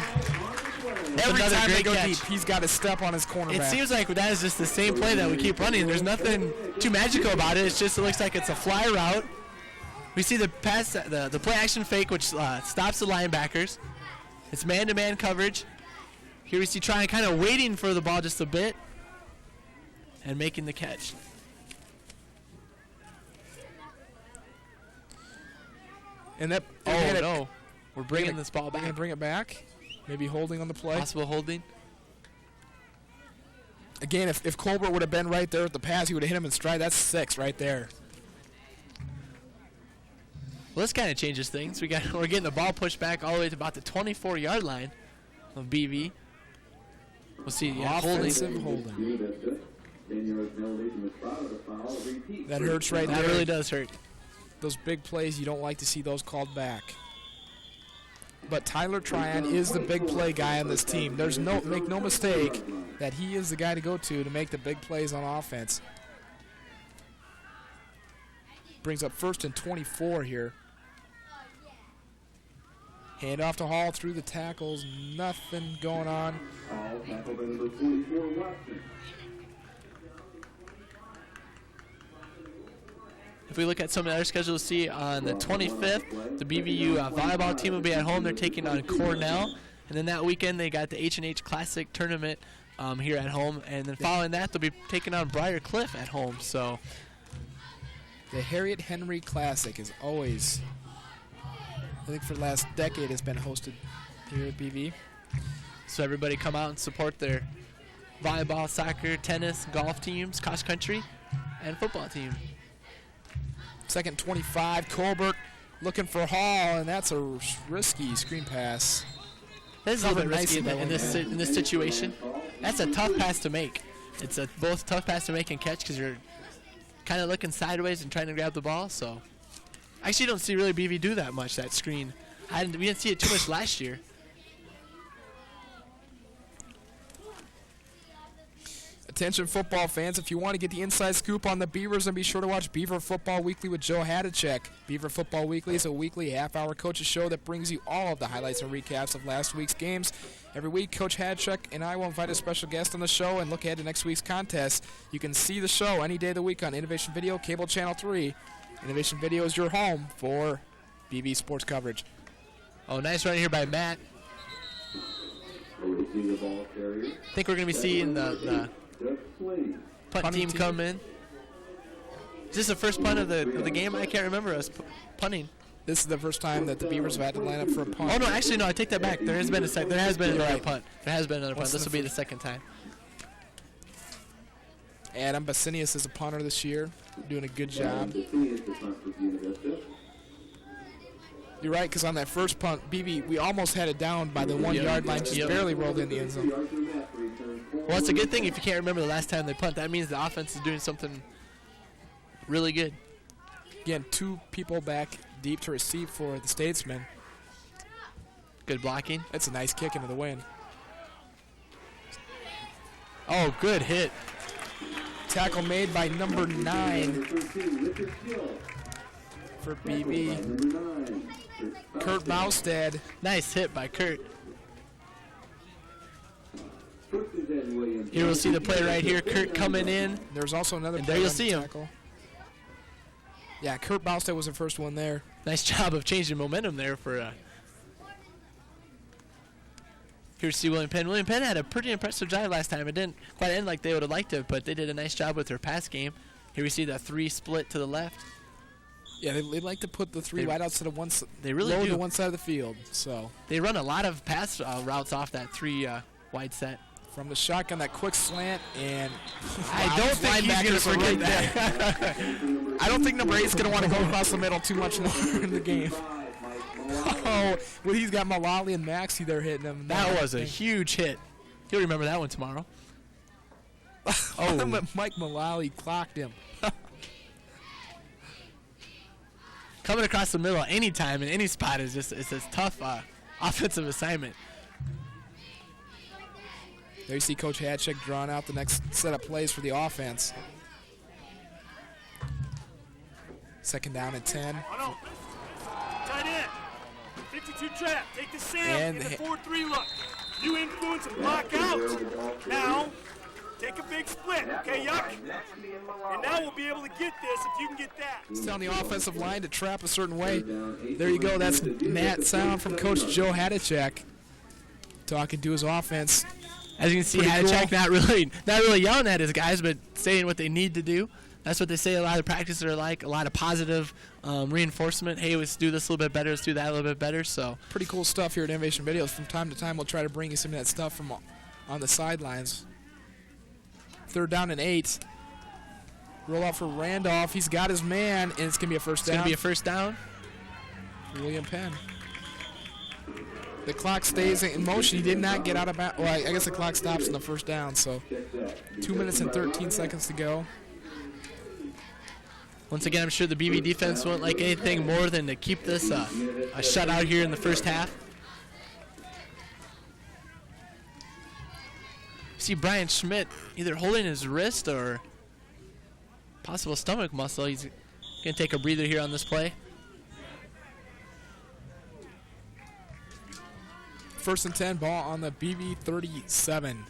Every time they go deep, he's got a step on his cornerback. It seems like that is just the same play that we keep running. There's nothing too magical about it. It looks like it's a fly route. We see the pass, the play action fake, which stops the linebackers. It's man-to-man coverage. Here we see Tryon kind of waiting for the ball just a bit and making the catch. And that no, we're bringing this ball back. Bring it back. Maybe holding on the play. Possible holding. Again, if Colbert would have been right there at the pass, he would have hit him in stride. That's 6 right there. Well, this kind of changes things. We're getting the ball pushed back all the way to about the 24-yard line of BV. We'll see. Yeah, offensive holding. That hurts right there. That really does hurt. Those big plays, you don't like to see those called back. But Tyler Tryon is the big play guy on this team. Make no mistake that he is the guy to go to make the big plays on offense. Brings up 1st and 24 here. Hand off to Hall through the tackles. Nothing going on. If we look at some of the other schedules, see on the 25th, the BVU volleyball team will be at home. They're taking on Cornell. And then that weekend, they got the H&H Classic Tournament here at home. And then following that, they'll be taking on Briar Cliff at home. So the Harriet Henry Classic is always, I think for the last decade, has been hosted here at BV. So everybody come out and support their volleyball, soccer, tennis, golf teams, cross country, and football team. 2nd 25, Colbert looking for Hall, and that's a risky screen pass. That's a little bit risky in this situation. That's a tough pass to make. It's both tough pass to make and catch because you're kind of looking sideways and trying to grab the ball. So, I actually don't see really BV do that much, that screen. We didn't see it too much last year. Attention football fans, if you want to get the inside scoop on the Beavers, then be sure to watch Beaver Football Weekly with Joe Hadachek. Beaver Football Weekly is a weekly half-hour coaches show that brings you all of the highlights and recaps of last week's games. Every week, Coach Hadachek and I will invite a special guest on the show and look ahead to next week's contest. You can see the show any day of the week on Innovation Video, Cable Channel 3. Innovation Video is your home for BV sports coverage. Oh, nice run here by Matt. I think we're going to be seeing the punt team come in. Is this the first punt of the game? I can't remember us punting. This is the first time that the Beavers have had to line up for a punt. Oh no, actually no, I take that back. There has been another punt. There has been another punt. This will be the second time. Adam Basinius is a punter this year, doing a good job. You're right, because on that first punt, BB, we almost had it down by the 1 yard line, just barely rolled in the end zone. Well, it's a good thing if you can't remember the last time they punt. That means the offense is doing something really good. Again, 2 people back deep to receive for the Statesmen. Good blocking. That's a nice kick into the wind. Oh, good hit. Tackle made by number 9 for BB. Kurt Maustad. Nice hit by Kurt. Here we'll see the play right here. Kurt coming in. There's also another and play there you'll see him. Tackle. Yeah, Kurt Maustad was the first one there. Nice job of changing momentum there for here we see William Penn. William Penn had a pretty impressive drive last time. It didn't quite end like they would have liked it, but they did a nice job with their pass game. Here we see the 3 split to the left. Yeah, they like to put the 3 wideouts to the one. They really do. To one side of the field. So they run a lot of pass routes off that 3 wide set. From the shotgun, that quick slant, and I don't think he's going to forget that. I don't think number 8 is going to want to go across the middle too much more in the game. Oh, Well, he's got Mullally and Maxey there hitting him. That was a huge hit. He'll remember that one tomorrow. Oh, Mike Mullally clocked him. Coming across the middle any time in any spot is just it's a tough offensive assignment. There you see Coach Hatchick drawing out the next set of plays for the offense. Second down and 10. Tight end. 52 trap. Take the Sam in the 4-3 look. You influence and block out. Now, take a big split. Okay, Yuck? And now we'll be able to get this if you can get that. He's telling the offensive line to trap a certain way. There you go. That's Nat sound from Coach Joe Hatchick talking to his offense. As you can see, Hatchick not really yelling at his guys, but saying what they need to do. That's what they say a lot of practices are like, a lot of positive reinforcement. Hey, let's do this a little bit better, let's do that a little bit better. So pretty cool stuff here at Innovation Videos. From time to time, we'll try to bring you some of that stuff from on the sidelines. Third down and 8. Roll out for Randolph. He's got his man, and it's going to be a first down. It's going to be a first down. William Penn. The clock stays in motion. He did not get out of bounds. Well, I guess the clock stops in the first down, so 2 minutes and 13 seconds to go. Once again, I'm sure the BV defense won't like anything more than to keep this a shutout here in the first half. See Brian Schmidt either holding his wrist or possible stomach muscle. He's going to take a breather here on this play. First and 10, ball on the BV 37.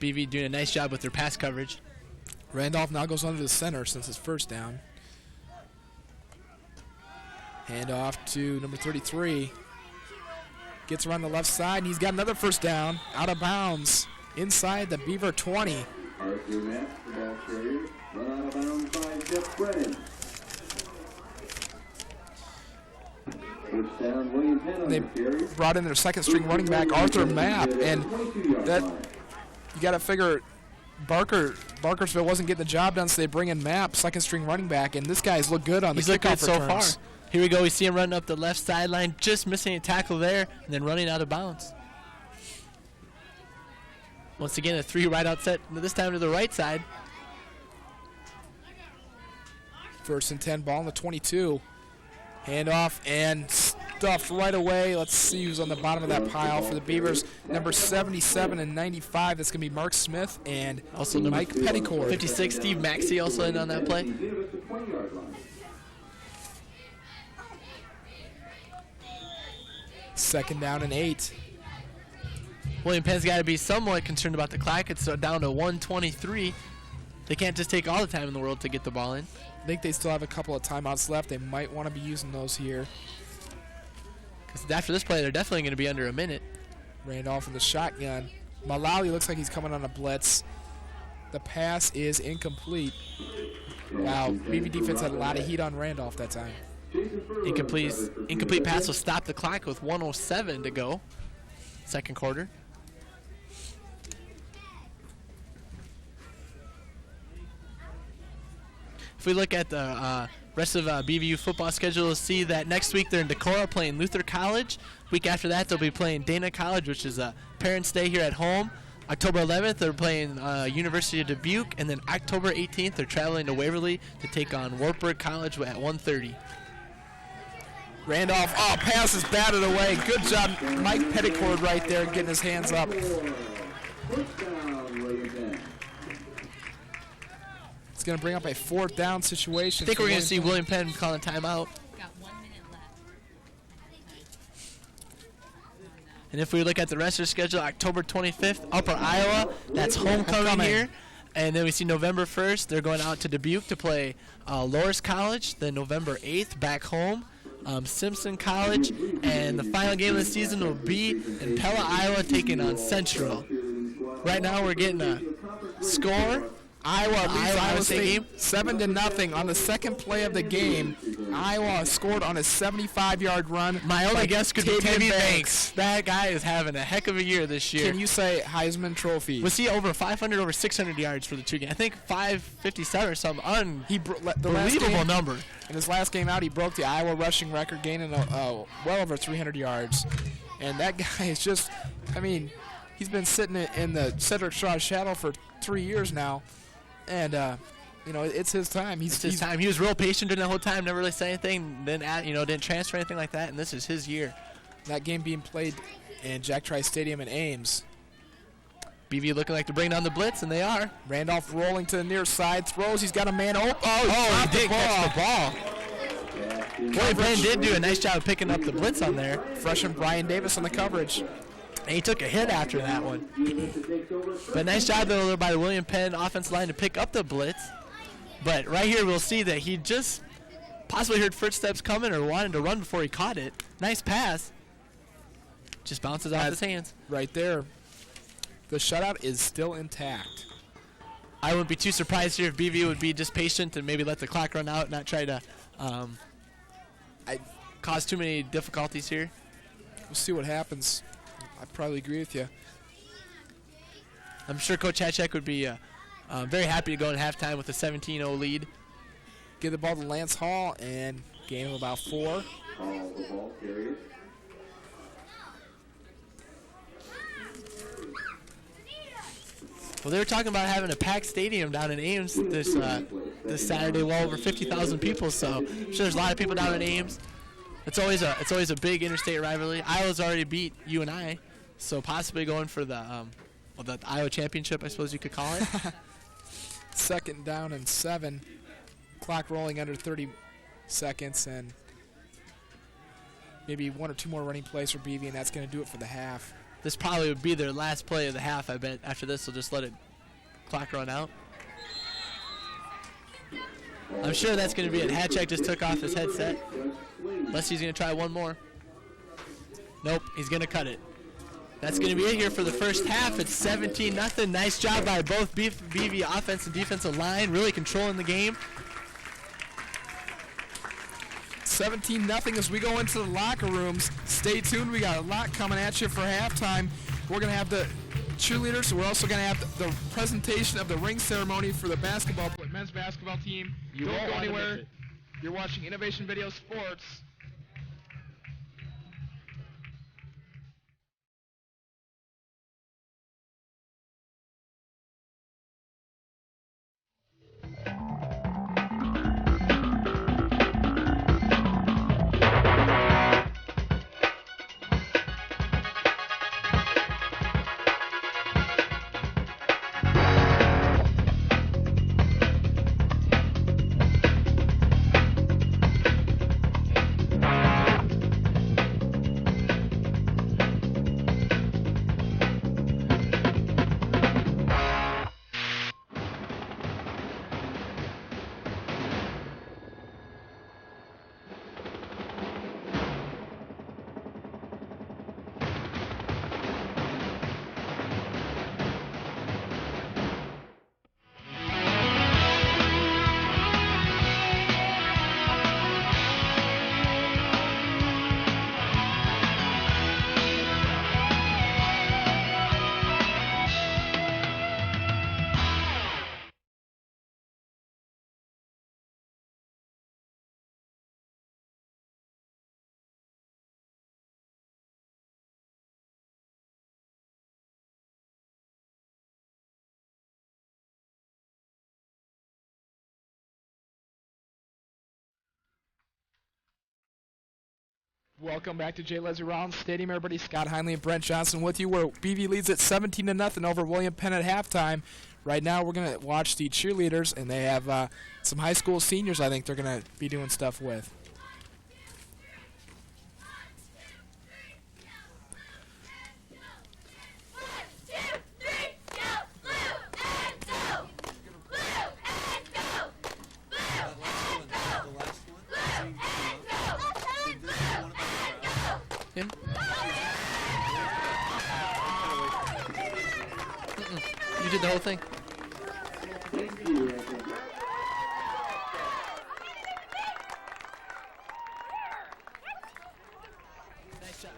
BV doing a nice job with their pass coverage. Randolph now goes under the center since his first down. Hand off to number 33. Gets around the left side, and he's got another first down. Out of bounds inside the Beaver 20. Arthur Matt, the ball carrier, run out of bounds by Jeff Brennan. First down, William Penn on They the carry. brought in their second string running back, Arthur Mapp, and that you got to figure Barkersville wasn't getting the job done, so they bring in Mapp, second string running back, and this guy's looked good on the kickoff so far. returns. Here we go. We see him running up the left sideline, just missing a tackle there, and then running out of bounds. Once again, a 3 right out set, this time to the right side. First and 10, ball on the 22. Handoff and stuffed right away. Let's see who's on the bottom of that pile for the Beavers. Number 77 and 95, that's going to be Mark Smith and also Mike Petticord. 56, Steve Maxey also in on that play. Second down and 8. William Penn's got to be somewhat concerned about the clock. It's down to 1:23. They can't just take all the time in the world to get the ball in. I think they still have a couple of timeouts left. They might want to be using those here. Because after this play, they're definitely going to be under a minute. Randolph in the shotgun. Mullally looks like he's coming on a blitz. The pass is incomplete. Wow, BV defense had a lot of heat on Randolph that time. Incomplete pass will stop the clock with 1:07 to go. Second quarter. If we look at the rest of BVU football schedule, we'll see that next week they're in Decorah playing Luther College. Week after that, they'll be playing Dana College, which is a Parents' Day here at home. October 11th, they're playing University of Dubuque, and then October 18th, they're traveling to Waverly to take on Wartburg College at 1:30. Randolph, pass is batted away. Good job, Mike Petticord right there getting his hands up. It's going to bring up a fourth down situation. I think we're going to see William Penn calling timeout. Got 1 minute left. And if we look at the rest of the schedule, October 25th, Upper Iowa, that's homecoming here. And then we see November 1st, they're going out to Dubuque to play Loras College. Then November 8th, back home, Simpson College. And the final game of the season will be in Pella, Iowa, taking on Central. Right now we're getting a score. Iowa State game 7-0 on the second play of the game. Iowa scored on a 75-yard run. My only guess could be Tavian Tavian Banks. That guy is having a heck of a year this year. Can you say Heisman Trophy? Was he over 500, over 600 yards for the 2 games? I think 557 or some unbelievable number. In his last game out, he broke the Iowa rushing record, gaining well over 300 yards. And that guy is just, I mean, he's been sitting in the Cedric Strauss shadow for 3 years now. And, you know, it's his time. It's his time. He was real patient during the whole time, never really said anything, didn't transfer anything like that, and this is his year. That game being played in Jack Trice Stadium in Ames. BV looking like to bring down the blitz, and they are. Randolph rolling to the near side, throws. He's got a man open. He did catch the ball. Boy, Penn did do a nice job of picking up the blitz on there. Freshman Brian Davis on the coverage. And he took a hit after that one. But nice job, though, by the William Penn offensive line to pick up the blitz. But right here we'll see that he just possibly heard footsteps coming or wanted to run before he caught it. Nice pass. Just bounces off his hands. Right there. The shutout is still intact. I wouldn't be too surprised here if BV would be just patient and maybe let the clock run out, not try to cause too many difficulties here. We'll see what happens. I probably agree with you. I'm sure Coach Hatchek would be very happy to go in halftime with a 17-0 lead. Give the ball to Lance Hall and gain of about 4. Well, they were talking about having a packed stadium down in Ames this Saturday, well over 50,000 people. So I'm sure there's a lot of people down in Ames. It's always a big interstate rivalry. Iowa's already beat UNI, so possibly going for the Iowa championship, I suppose you could call it. 2nd down and 7. Clock rolling under 30 seconds, and maybe 1 or 2 more running plays for BV, and that's going to do it for the half. This probably would be their last play of the half, I bet. After this, they'll just let it clock run out. I'm sure that's going to be it. Hatchek just took off his headset. Unless he's going to try one more. Nope, he's going to cut it. That's going to be it here for the first half. It's 17-0. Nice job by both BV offense and defensive line, really controlling the game. 17-0 as we go into the locker rooms. Stay tuned. We got a lot coming at you for halftime. We're going to have the cheerleaders. We're also going to have the presentation of the ring ceremony for the men's basketball team. Don't go anywhere. You're watching Innovation Video Sports. Welcome back to J. Leslie Rollins Stadium, everybody. Scott Heinley and Brent Johnson with you, where BV leads at 17-0 over William Penn at halftime. Right now, we're going to watch the cheerleaders, and they have some high school seniors I think they're going to be doing stuff with. Him? You did the whole thing. Nice shot.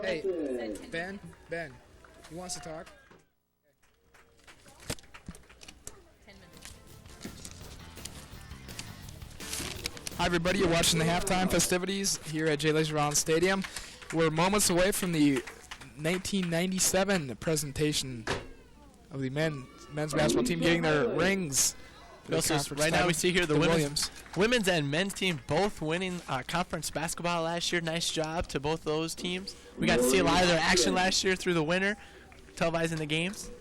Hey, Ben, you want us to talk? 10 minutes. Hi, everybody. You're watching the halftime festivities here at J. Laser Rollins Stadium. We're moments away from the 1997 presentation of the men's basketball team getting their rings. Right now we see here the women's and men's team both winning conference basketball last year. Nice job to both those teams. We got to see a lot of their action last year through the winter, televising the games.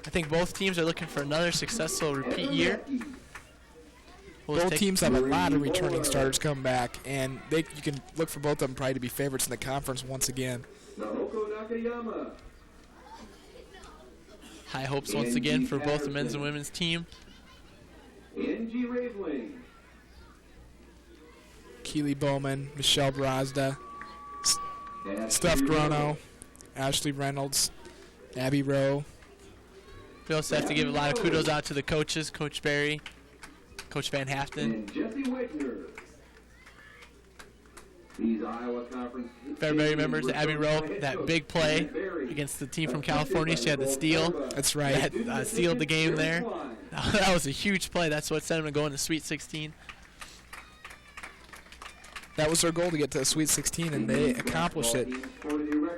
I think both teams are looking for another successful repeat year. Both teams have a lot of returning starters coming back, and you can look for both of them probably to be favorites in the conference once again. High hopes once again for both the men's and women's team. Keely Bowman, Michelle Brazda, Steph Grono, Ashley Reynolds, Abby Rowe. We also have to give a lot of kudos out to the coaches, Coach Barry, Coach Van Haften. If everybody remembers Abby Rowe, that big play against the team from California, she had the steal. That's right. That sealed the game there. That was a huge play. That's what sent them to go into Sweet 16. That was their goal, to get to the Sweet 16, and they accomplished it.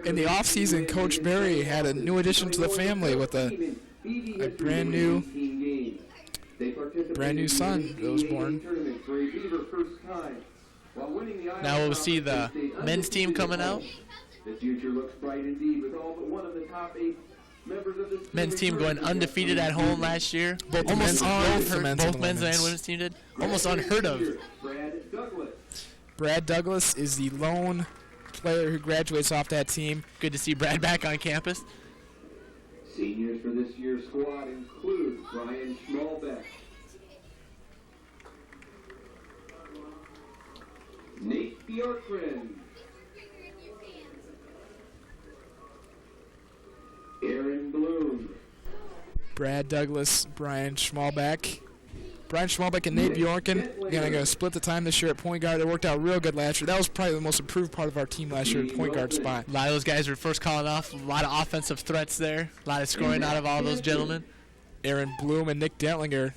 In the offseason, Coach Barry had a new addition to the family with a brand new son that was born. Now we'll see the men's team coming out. Men's team going undefeated at home last year. Both men's and women's team did. Almost unheard of. Brad Douglas is the lone player who graduates off that team. Good to see Brad back on campus. Seniors for this year's squad include Brian Schmalbeck, Nate Bjorkgren, Brad Douglas, Brian Schmalbeck. Brian Schmalbeck and Nate Bjorken are going to split the time this year at point guard. It worked out real good last year. That was probably the most improved part of our team last year, at point guard spot. A lot of those guys were first calling off. A lot of offensive threats there. A lot of scoring out of all those gentlemen. Aaron Bloom and Nick Dentlinger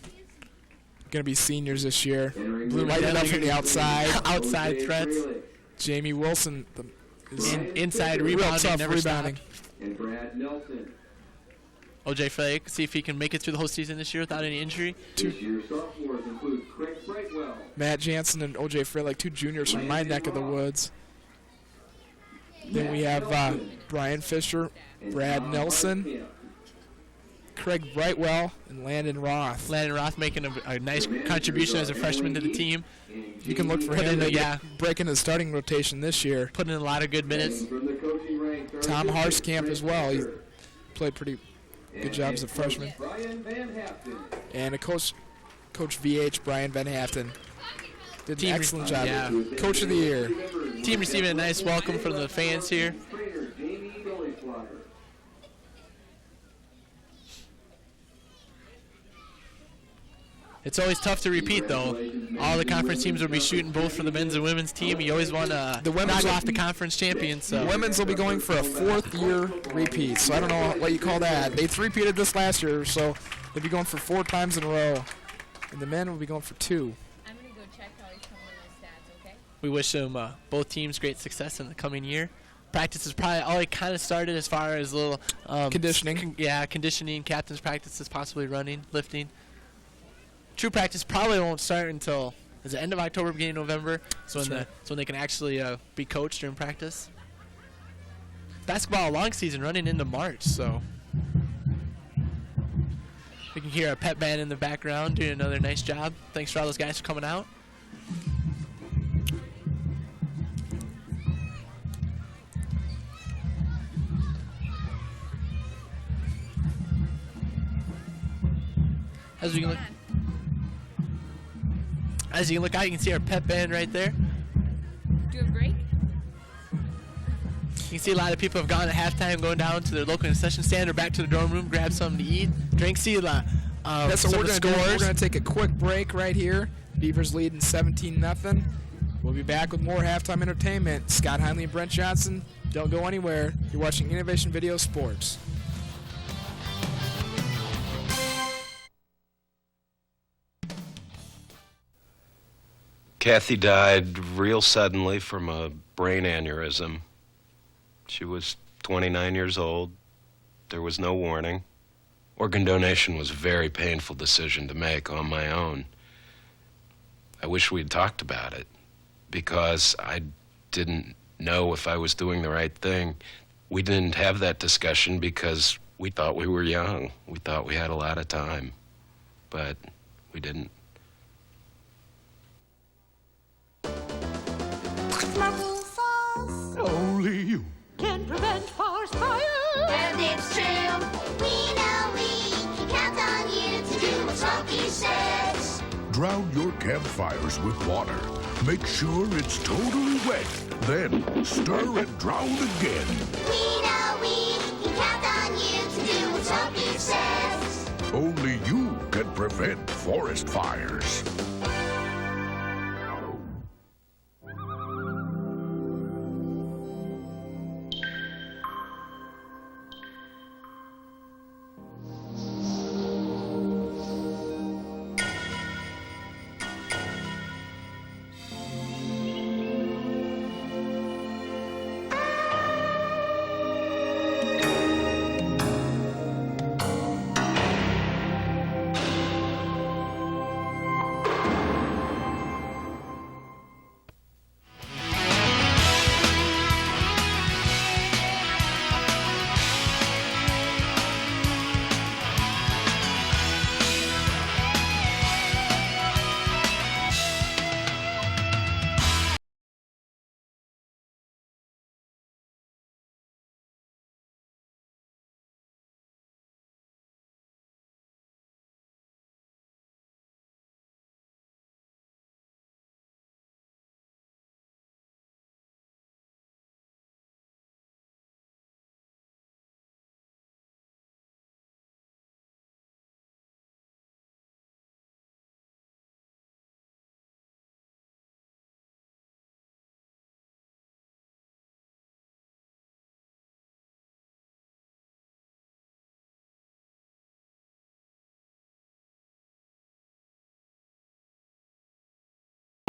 going to be seniors this year. Bloom lighting up from the outside. Outside threats. Jamie Wilson is inside rebounding, never rebounding. And Brad Nelson. OJ Flake, see if he can make it through the whole season this year without any injury. This year's sophomores include Craig Brightwell, Matt Jansen and OJ Frelick, two juniors from my neck of the woods. Then we have Brian Fisher, Brad Nelson, Craig Brightwell, and Landon Roth. Landon Roth making a nice contribution as a freshman to the team. You can look for him to break into the starting rotation this year. Putting in a lot of good minutes. Tom Harskamp as well. He played pretty good job as a freshman. And a Coach VH, Brian Van Haften. Did an excellent job. Yeah. Coach of the Year. Team receiving a nice welcome from the fans here. It's always tough to repeat, though. All the conference teams will be shooting both for the men's and women's team. You always want to knock off the conference champions. So. The women's will be going for a fourth-year repeat, so I don't know what you call that. They repeated this last year, so they'll be going for 4 times in a row. And the men will be going for 2. I'm going to go check how he's coming with his stats, okay? We wish them both teams great success in the coming year. Practice is probably already kind of started as far as a little conditioning. Conditioning, captain's practices, possibly running, lifting. True practice probably won't start until the end of October, beginning of November. So when they can actually be coached during practice. Basketball long season running into March, so we can hear a pep band in the background doing another nice job. Thanks for all those guys for coming out. As you can look out, you can see our pep band right there. Doing great. You can see a lot of people have gone at halftime, going down to their local concession stand or back to the dorm room, grab something to eat, drink. See a lot. That's what we're going to do. We're going to take a quick break right here. Beavers leading 17-0. We'll be back with more halftime entertainment. Scott Heinley and Brent Johnson, don't go anywhere. You're watching Innovation Video Sports. Kathy died real suddenly from a brain aneurysm. She was 29 years old. There was no warning. Organ donation was a very painful decision to make on my own. I wish we'd talked about it because I didn't know if I was doing the right thing. We didn't have that discussion because we thought we were young. We thought we had a lot of time, but we didn't. Only you can prevent forest fires. And it's true. We know we can count on you to do what Smoky says. Drown your campfires with water. Make sure it's totally wet. Then stir and drown again. We know we can count on you to do what Smoky says. Only you can prevent forest fires.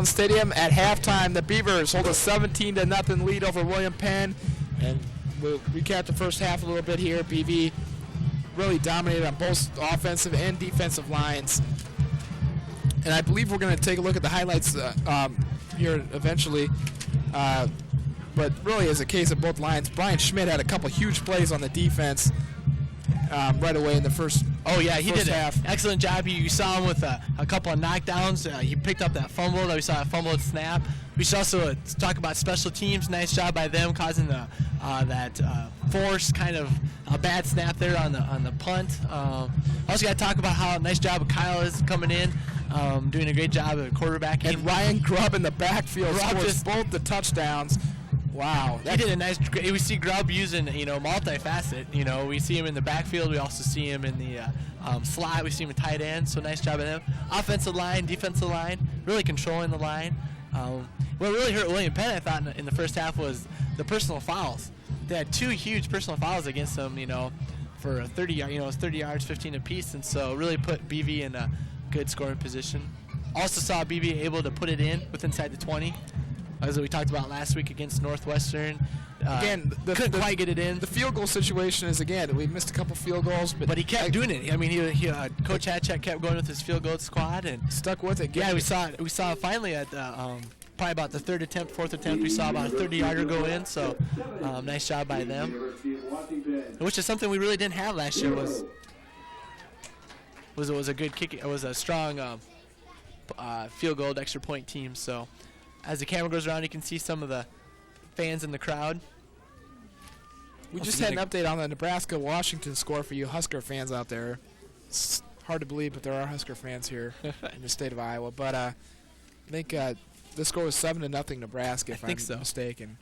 Stadium at halftime. The Beavers hold a 17-0 lead over William Penn, and we'll recap the first half a little bit here. BV really dominated on both offensive and defensive lines, and I believe we're going to take a look at the highlights here eventually. But really, as a case of both lines, Brian Schmidt had a couple huge plays on the defense right away in the first. Oh yeah, he did half. an excellent job. You saw him with a couple of knockdowns. He picked up that fumble. We saw a fumble at snap. We should also talk about special teams. Nice job by them causing that forced kind of a bad snap there on the punt. Also got to talk about how nice job Kyle is coming in, doing a great job at quarterbacking. And Ryan Grubb in the backfield scores both the touchdowns. Wow, he did a nice. We see Grubb using multifacet. We see him in the backfield. We also see him in the slot. We see him in tight end. So nice job of him. Offensive line, defensive line, really controlling the line. What really hurt William Penn, I thought, in the first half was the personal fouls. They had 2 huge personal fouls against them. For 30 yards. It was 30 yards, 15 apiece, and so really put BV in a good scoring position. Also saw BV able to put it in with inside the 20. As we talked about last week against Northwestern. Again, couldn't quite get it in. The field goal situation is, again, we missed a couple field goals. But he kept doing it. I mean, Coach Hatchak kept going with his field goal squad and stuck with it. Yeah, we saw finally at probably about the third attempt, fourth attempt, we saw about a 30-yarder go in. So nice job by them. Which is something we really didn't have last year. Was a good kick. It was a strong field goal extra point team. So. As the camera goes around, you can see some of the fans in the crowd. We just had an update on the Nebraska-Washington score for you Husker fans out there. It's hard to believe, but there are Husker fans here in the state of Iowa. But I think the score was 7-0 Nebraska, if I'm not mistaken.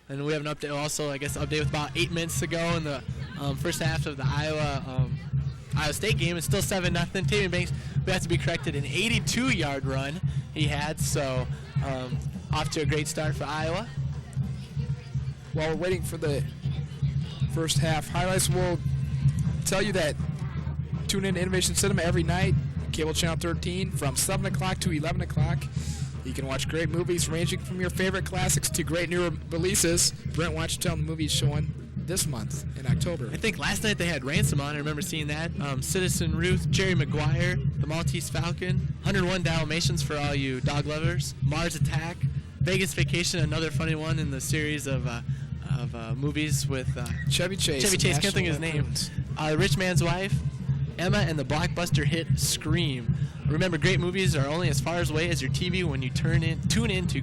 And we have an update also, I guess, update with about 8 minutes to go in the first half of the Iowa State game. It's still 7-0. Tavian Banks, we have to be corrected, an 82-yard run he had, so off to a great start for Iowa. While we're waiting for the first half highlights, we'll tell you that tune in to Innovation Cinema every night, cable channel 13, from 7 o'clock to 11 o'clock. You can watch great movies ranging from your favorite classics to great new releases. Brent, why don't you tell them the movies showing this month in October? I think last night they had Ransom on. I remember seeing that. Citizen Ruth, Jerry Maguire, The Maltese Falcon, 101 Dalmatians for all you dog lovers, Mars Attack, Vegas Vacation, another funny one in the series of movies with Chevy Chase. Can't think of his name. Rich Man's Wife, Emma, and the blockbuster hit Scream. Remember, great movies are only as far away as your TV when you tune in to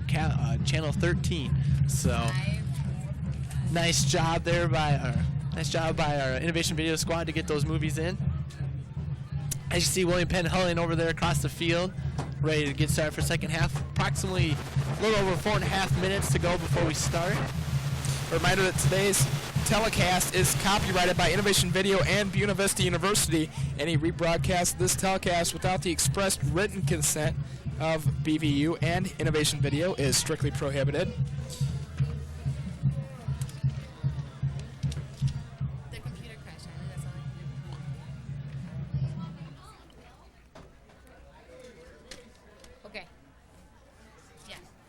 channel 13. So. Nice job by our Innovation Video Squad to get those movies in. As you see, William Penn huddling over there across the field, ready to get started for second half. Approximately a little over 4.5 minutes to go before we start. A reminder that today's telecast is copyrighted by Innovation Video and Buena Vista University. Any rebroadcast of this telecast without the expressed written consent of BVU and Innovation Video is strictly prohibited.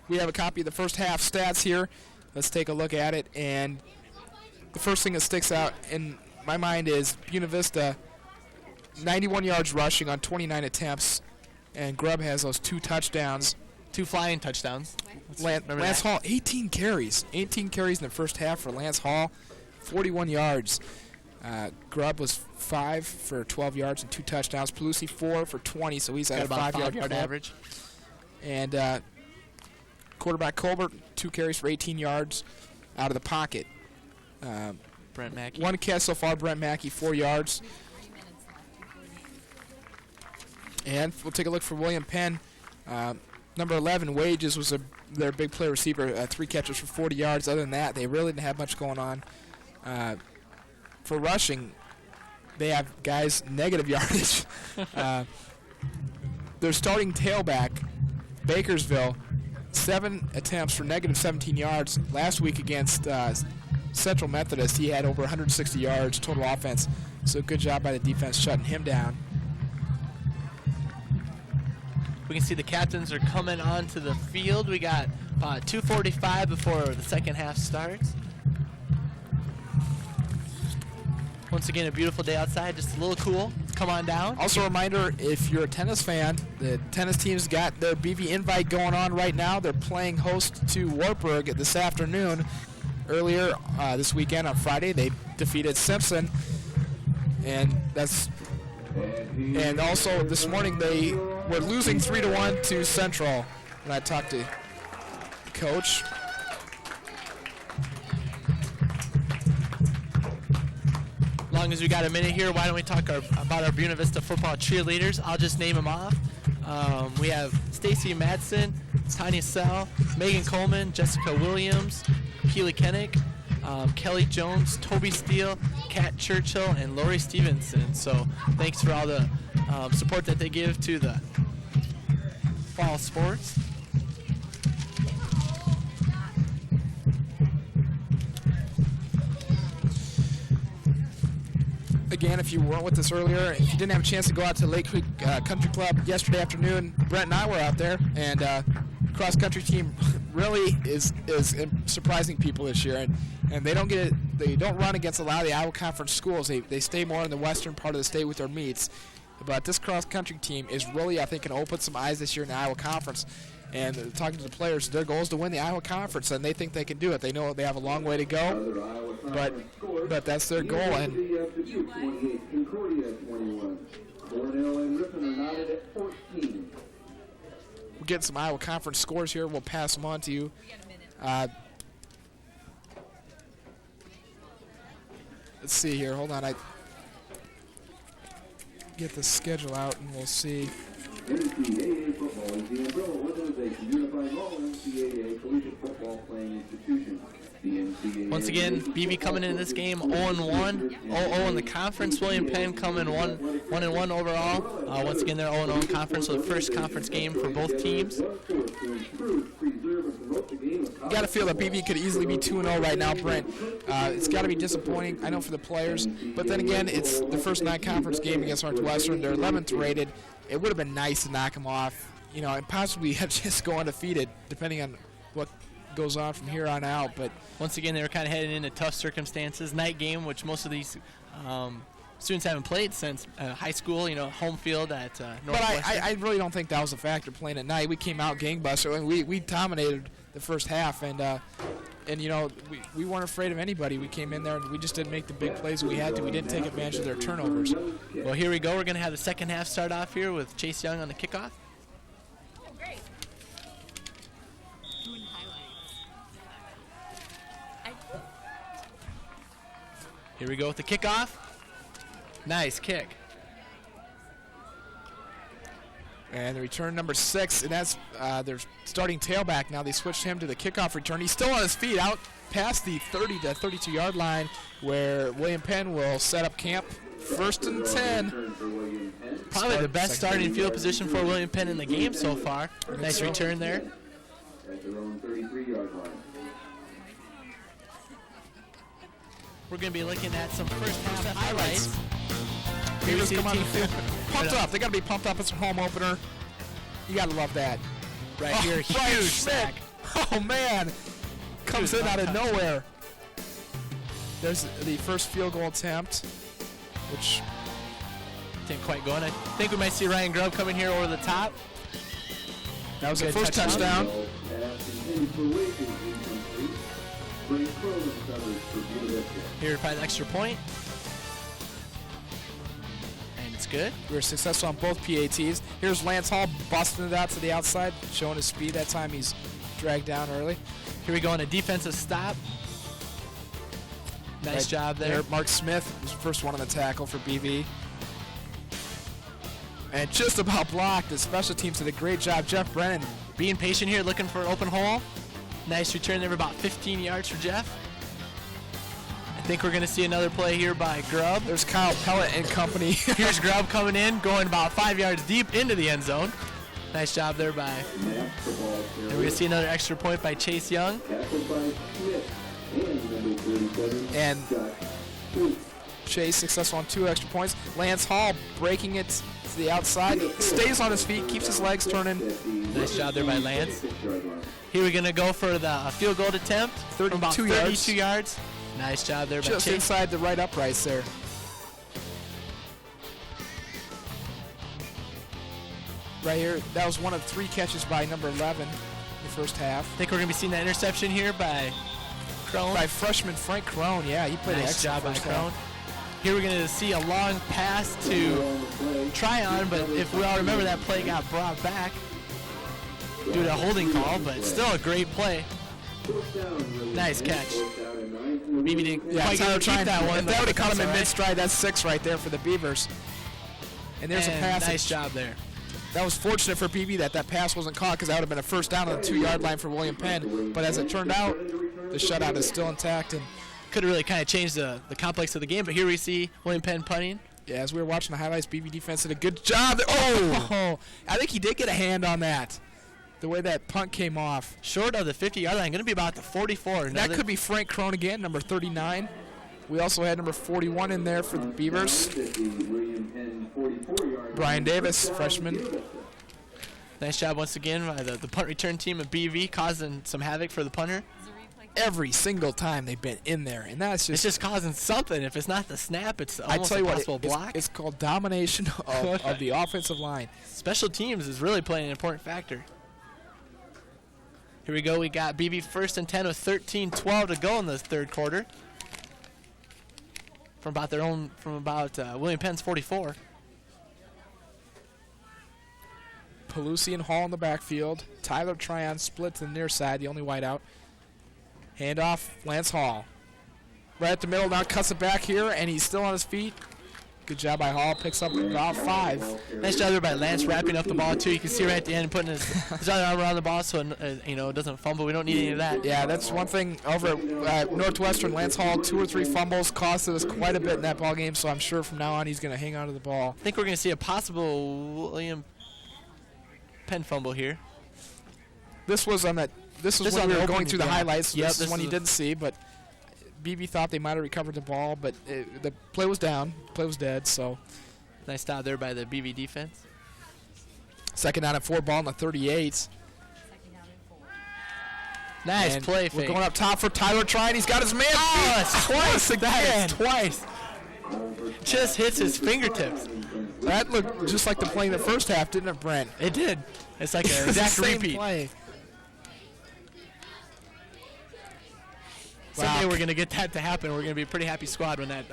We have a copy of the first half stats here. Let's take a look at it. And the first thing that sticks out in my mind is Buena Vista, 91 yards rushing on 29 attempts. And Grubb has those 2 touchdowns. 2 flying touchdowns. Lance Hall, 18 carries. 18 carries in the first half for Lance Hall, 41 yards. Grubb was 5 for 12 yards and 2 touchdowns. Pelusi 4 for 20, so he's at a 5-yard average. And quarterback Colbert, 2 carries for 18 yards out of the pocket. Brent Mackey. 1 catch so far, Brent Mackey, 4 yards. And we'll take a look for William Penn. Number 11, Wages, was their big play receiver, 3 catches for 40 yards. Other than that, they really didn't have much going on. For rushing, they have guys negative yardage. Their starting tailback, Bakersville, 7 attempts for negative 17 yards. Last week against Central Methodist, he had over 160 yards total offense. So good job by the defense shutting him down. We can see the captains are coming onto the field. We got 2:45 before the second half starts. Once again, a beautiful day outside, just a little cool. Come on down. Also a reminder, if you're a tennis fan, the tennis team's got their BV invite going on right now. They're playing host to Wartburg this afternoon. Earlier this weekend on Friday, they defeated Simpson. And also this morning they were losing 3-1 to Central. And I talked to Coach. As long as we got a minute here, why don't we talk about our Buena Vista football cheerleaders? I'll just name them off. We have Stacy Madsen, Tanya Sell, Megan Coleman, Jessica Williams, Keely Kennick, Kelly Jones, Toby Steele, Kat Churchill, and Lori Stevenson. So thanks for all the support that they give to the fall sports. Again, if you weren't with us earlier, if you didn't have a chance to go out to Lake Creek Country Club yesterday afternoon, Brent and I were out there, and cross-country team really is surprising people this year, and they don't run against a lot of the Iowa Conference schools. They stay more in the western part of the state with their meets. But this cross-country team is really, I think, going to open some eyes this year in the Iowa Conference. And talking to the players, their goal is to win the Iowa Conference, and they think they can do it. They know they have a long way to go, but that's their goal. And we're getting some Iowa Conference scores here. We'll pass them on to you. Let's see here. Hold on. I get the schedule out, and we'll see. NCAA football is the umbrella organization unifying all NCAA collegiate football playing institutions. Once again, BV coming into this game 0-1, 0-0 in the conference. William Penn coming 1-1 overall. Once again, they're 0-0 in conference, so the first conference game for both teams. You got to feel that BV could easily be 2-0 right now, Brent. It's got to be disappointing, I know, for the players. But then again, it's the first non-conference game against Northwestern. They're 11th rated. It would have been nice to knock them off, and possibly just go undefeated, depending on what goes on from here on out. But once again, they were kind of heading into tough circumstances. Night game, which most of these students haven't played since high school, home field at Northwestern. But I really don't think that was a factor playing at night. We came out gangbuster, and we dominated the first half, and we weren't afraid of anybody. We came in there, and we just didn't make the big plays we had to. We didn't take advantage of their turnovers. Well, here we go. We're going to have the second half start off here with Chase Young on the kickoff. Oh, great. Doing highlights. Here we go with the kickoff. Nice kick. And the return number 6, and that's their starting tailback now. They switched him to the kickoff return. He's still on his feet out past the 30 to 32-yard line where William Penn will set up camp. 1st and 10. Probably the best starting field position for William Penn in the game so far. Nice return there. At their own 33-yard line. We're going to be looking at some first half highlights. Beavers come on the field. Pumped up. They got to be pumped up. It's a home opener. You got to love that. Right here, huge sack. Oh, man. Comes in out of nowhere. There's the first field goal attempt, which didn't quite go in. I think we might see Ryan Grubb coming here over the top. That was the first touchdown. Here to find an extra point. And it's good. We were successful on both PATs. Here's Lance Hall busting it out to the outside, showing his speed. That time he's dragged down early. Here we go on a defensive stop. Nice job there. Mark Smith was the first one on the tackle for BV. And just about blocked. The special teams did a great job. Jeff Brennan being patient here, looking for an open hole. Nice return there, about 15 yards for Jeff. I think we're going to see another play here by Grubb. There's Kyle Pellet and company. Here's Grubb coming in, going about 5 yards deep into the end zone. Nice job there by. And we're going to see another extra point by Chase Young. And Chase successful on 2 extra points. Lance Hall breaking it to the outside. Stays on his feet, keeps his legs turning. Nice job there by Lance. Here we're going to go for the field goal attempt. 32 yards. Nice job there by Just Chase. inside the right uprights there. Right here, that was one of 3 catches by number 11 in the first half. I think we're going to be seeing that interception here by Crone. By freshman Frank Crone, yeah, he played an Nice job by excellent Crone. first half. Here we're going to see a long pass to Tryon, but if we all remember, that play got brought back due to a holding call, but still a great play. Nice catch. Maybe didn't quite get to keep that one. If that would have caught him in all right. mid-stride, that's 6 right there for the Beavers. And there's a pass. Nice job there. That was fortunate for BB that pass wasn't caught, because that would have been a first down on the 2-yard line for William Penn. But as it turned out, the shutout is still intact. And could have really kind of changed the complex of the game, but here we see William Penn punting. yeah, as we were watching the highlights, BB defense did a good job. Oh, I think he did get a hand on that. The way that punt came off. Short of the 50-yard line, going to be about the 44. That could be Frank Crone again, number 39. We also had number 41 in there for the Beavers. Brian Davis, freshman. Nice job once again by the punt return team of BV, causing some havoc for the punter. Every single time they've been in there, and that's just... It's just causing something. If it's not the snap, it's almost I tell you a what, possible block. it's called domination of the offensive line. Special teams is really playing an important factor. Here we go. We got BB first and 10 with 13:12 to go in the third quarter. From about William Penn's 44. Pelusi and Hall in the backfield. Tyler Tryon split to the near side, the only wideout. Handoff, Lance Hall. Right at the middle, now cuts it back here, and he's still on his feet. Good job by Hall, picks up about 5. Nice job there by Lance wrapping up the ball too. You can see right at the end putting his other arm around the ball so it doesn't fumble. We don't need any of that. Yeah, that's one thing over at Northwestern. Lance Hall, 2 or 3 fumbles, costed us quite a bit in that ball game, so I'm sure from now on he's going to hang on to the ball. I think we're going to see a possible William Penn fumble here. This was when we were going through the highlights. Yep, this is one you didn't see, but BB thought they might have recovered the ball, but the play was down. Play was dead, so. Nice stop there by the BV defense. Second down and 4, ball in the 38. Nice and play we're fake. going up top for Tyler Tryon. He's got his man. Oh, twice again. Twice. Just hits his fingertips. That looked just like the play in the first half, didn't it, Brent? It did. It's like an exact repeat. Play. Someday we're going to get that to happen. We're going to be a pretty happy squad when that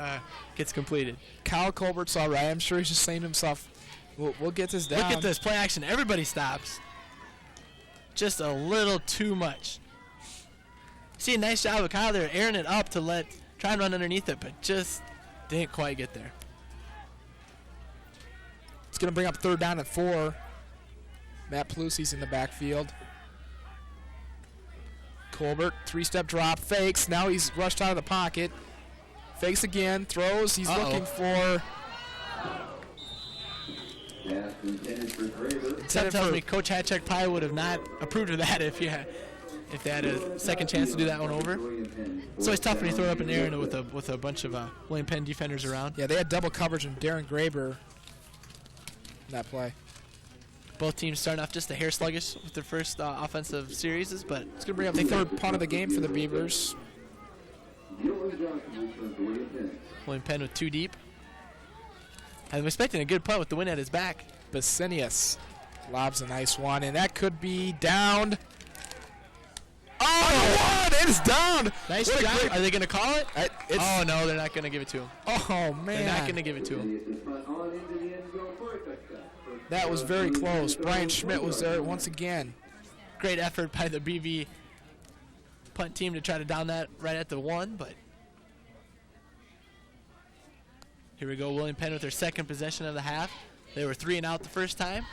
gets completed. Kyle Colbert's all right. I'm sure he's just saying to himself, we'll get this down. Look at this play action. Everybody stops. Just a little too much. See a nice job of Kyle there, airing it up to try and run underneath it, but just didn't quite get there. It's going to bring up third down and 4. Matt Pelusi's in the backfield. Colbert, 3-step drop, fakes. Now he's rushed out of the pocket. Fakes again, throws. He's looking for... That tells me Coach Hatchek probably would have not approved of that if they had a second chance to do that one over. So it's tough when you throw it up in the air with a bunch of William Penn defenders around. Yeah, they had double coverage on Darren Graber in that play. Both teams starting off just a hair sluggish with their first offensive series, but it's going to bring up the third punt of the game for the Beavers. William Penn with 2 deep. I'm expecting a good punt with the wind at his back. Basinius lobs a nice one, and that could be downed. Oh, it is down. Nice job. Are they going to call it? Oh, no, they're not going to give it to him. Oh, man. They're not going to give it to him. That was very close. Brian Schmidt was there once again. Great effort by the BV punt team to try to down that right at the 1, but here we go. William Penn with their second possession of the half. They were 3 and out the first time.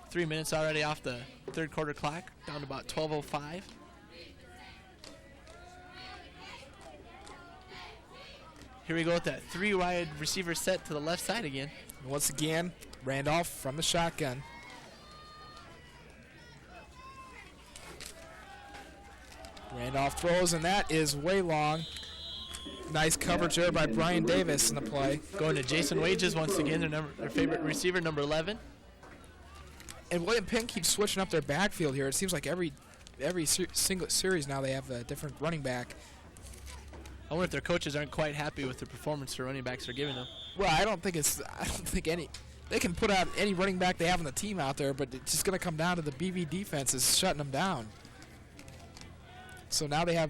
3 minutes already off the third quarter clock, down to about 12:05. Here we go with that 3-wide receiver set to the left side again. And once again, Randolph from the shotgun. Randolph throws, and that is way long. Nice coverage there by Brian Davis in the play. Going to Jason Wages once again, their favorite receiver, number 11. And William Penn keeps switching up their backfield here. It seems like every single series now they have a different running back. I wonder if their coaches aren't quite happy with the performance the running backs are giving them. Well, I don't think any. They can put out any running back they have on the team out there, but it's just going to come down to the BV defense is shutting them down. So now they have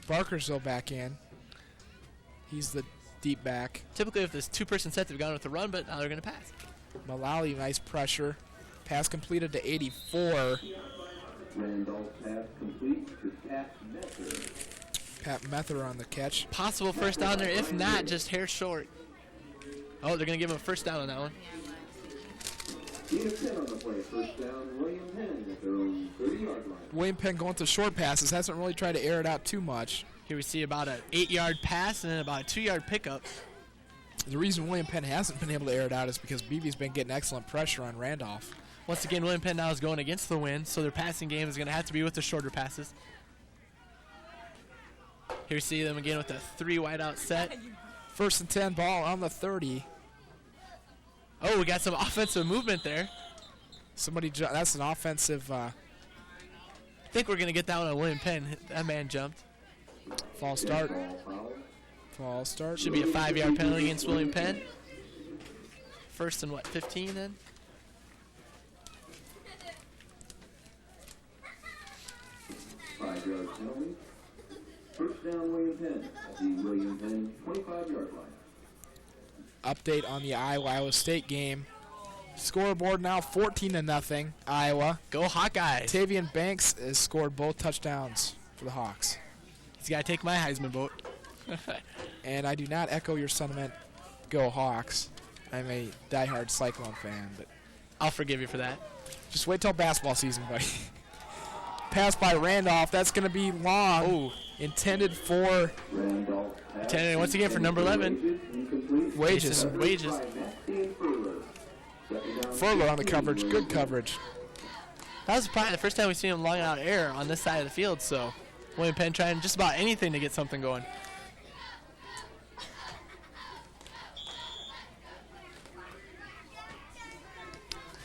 Barkersville back in. He's the deep back. Typically, if this two-person set, they've gone with the run, but now they're going to pass. Mullally, nice pressure. Pass completed to 84. Randolph pass complete to Pat Mether. Pat Mether on the catch. Possible first down there, if not, just hair short. Oh, they're going to give him a first down on that one. Penn on the play, first down, William Penn at their own 30-yard line. William Penn going to short passes. Hasn't really tried to air it out too much. Here we see about an 8-yard pass and then about a 2-yard pickup. The reason William Penn hasn't been able to air it out is because BV's been getting excellent pressure on Randolph. Once again, William Penn now is going against the wind, so their passing game is going to have to be with the shorter passes. Here we see them again with a 3 wide out set. 1st and 10, ball on the 30. Oh, we got some offensive movement there. That's an offensive. I think we're going to get that one on William Penn. That man jumped. False start. False start. Should be a 5-yard penalty against William Penn. 1st and 15 then? Five-yard penalty. First down, William Penn at the William Penn 25-yard line. Update on the Iowa State game. Scoreboard now 14-0, Iowa. Go Hawkeyes. Tavian Banks has scored both touchdowns for the Hawks. He's got to take my Heisman vote. And I do not echo your sentiment, go Hawks. I'm a diehard Cyclone fan, but I'll forgive you for that. Just wait till basketball season, buddy. Pass by Randolph. That's going to be long. Oh. Intended for intended once again for number 11. Wages. Furler on the coverage. Good coverage. That was probably the first time we've seen him long out air on this side of the field, so William Penn trying just about anything to get something going.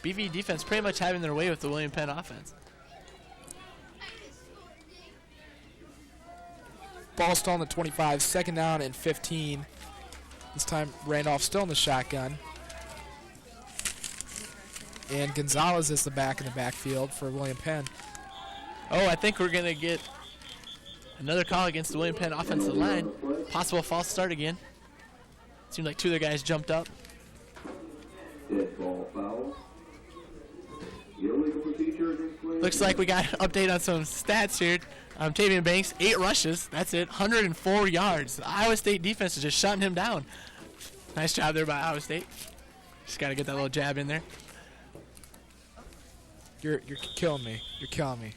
BV defense pretty much having their way with the William Penn offense. Ball still on the 25, 2nd down and 15. This time Randolph still in the shotgun. And Gonzalez is the back in the backfield for William Penn. Oh, I think we're going to get another call against the William Penn offensive line. Possible false start again. Seemed like 2 of their guys jumped up. Dead ball foul. Illegal procedure against William Looks like we got an update on some stats here. Tavian Banks, 8 rushes. That's it. 104 yards. The Iowa State defense is just shutting him down. Nice job there by Iowa State. Just got to get that little jab in there. You're killing me. You're killing me.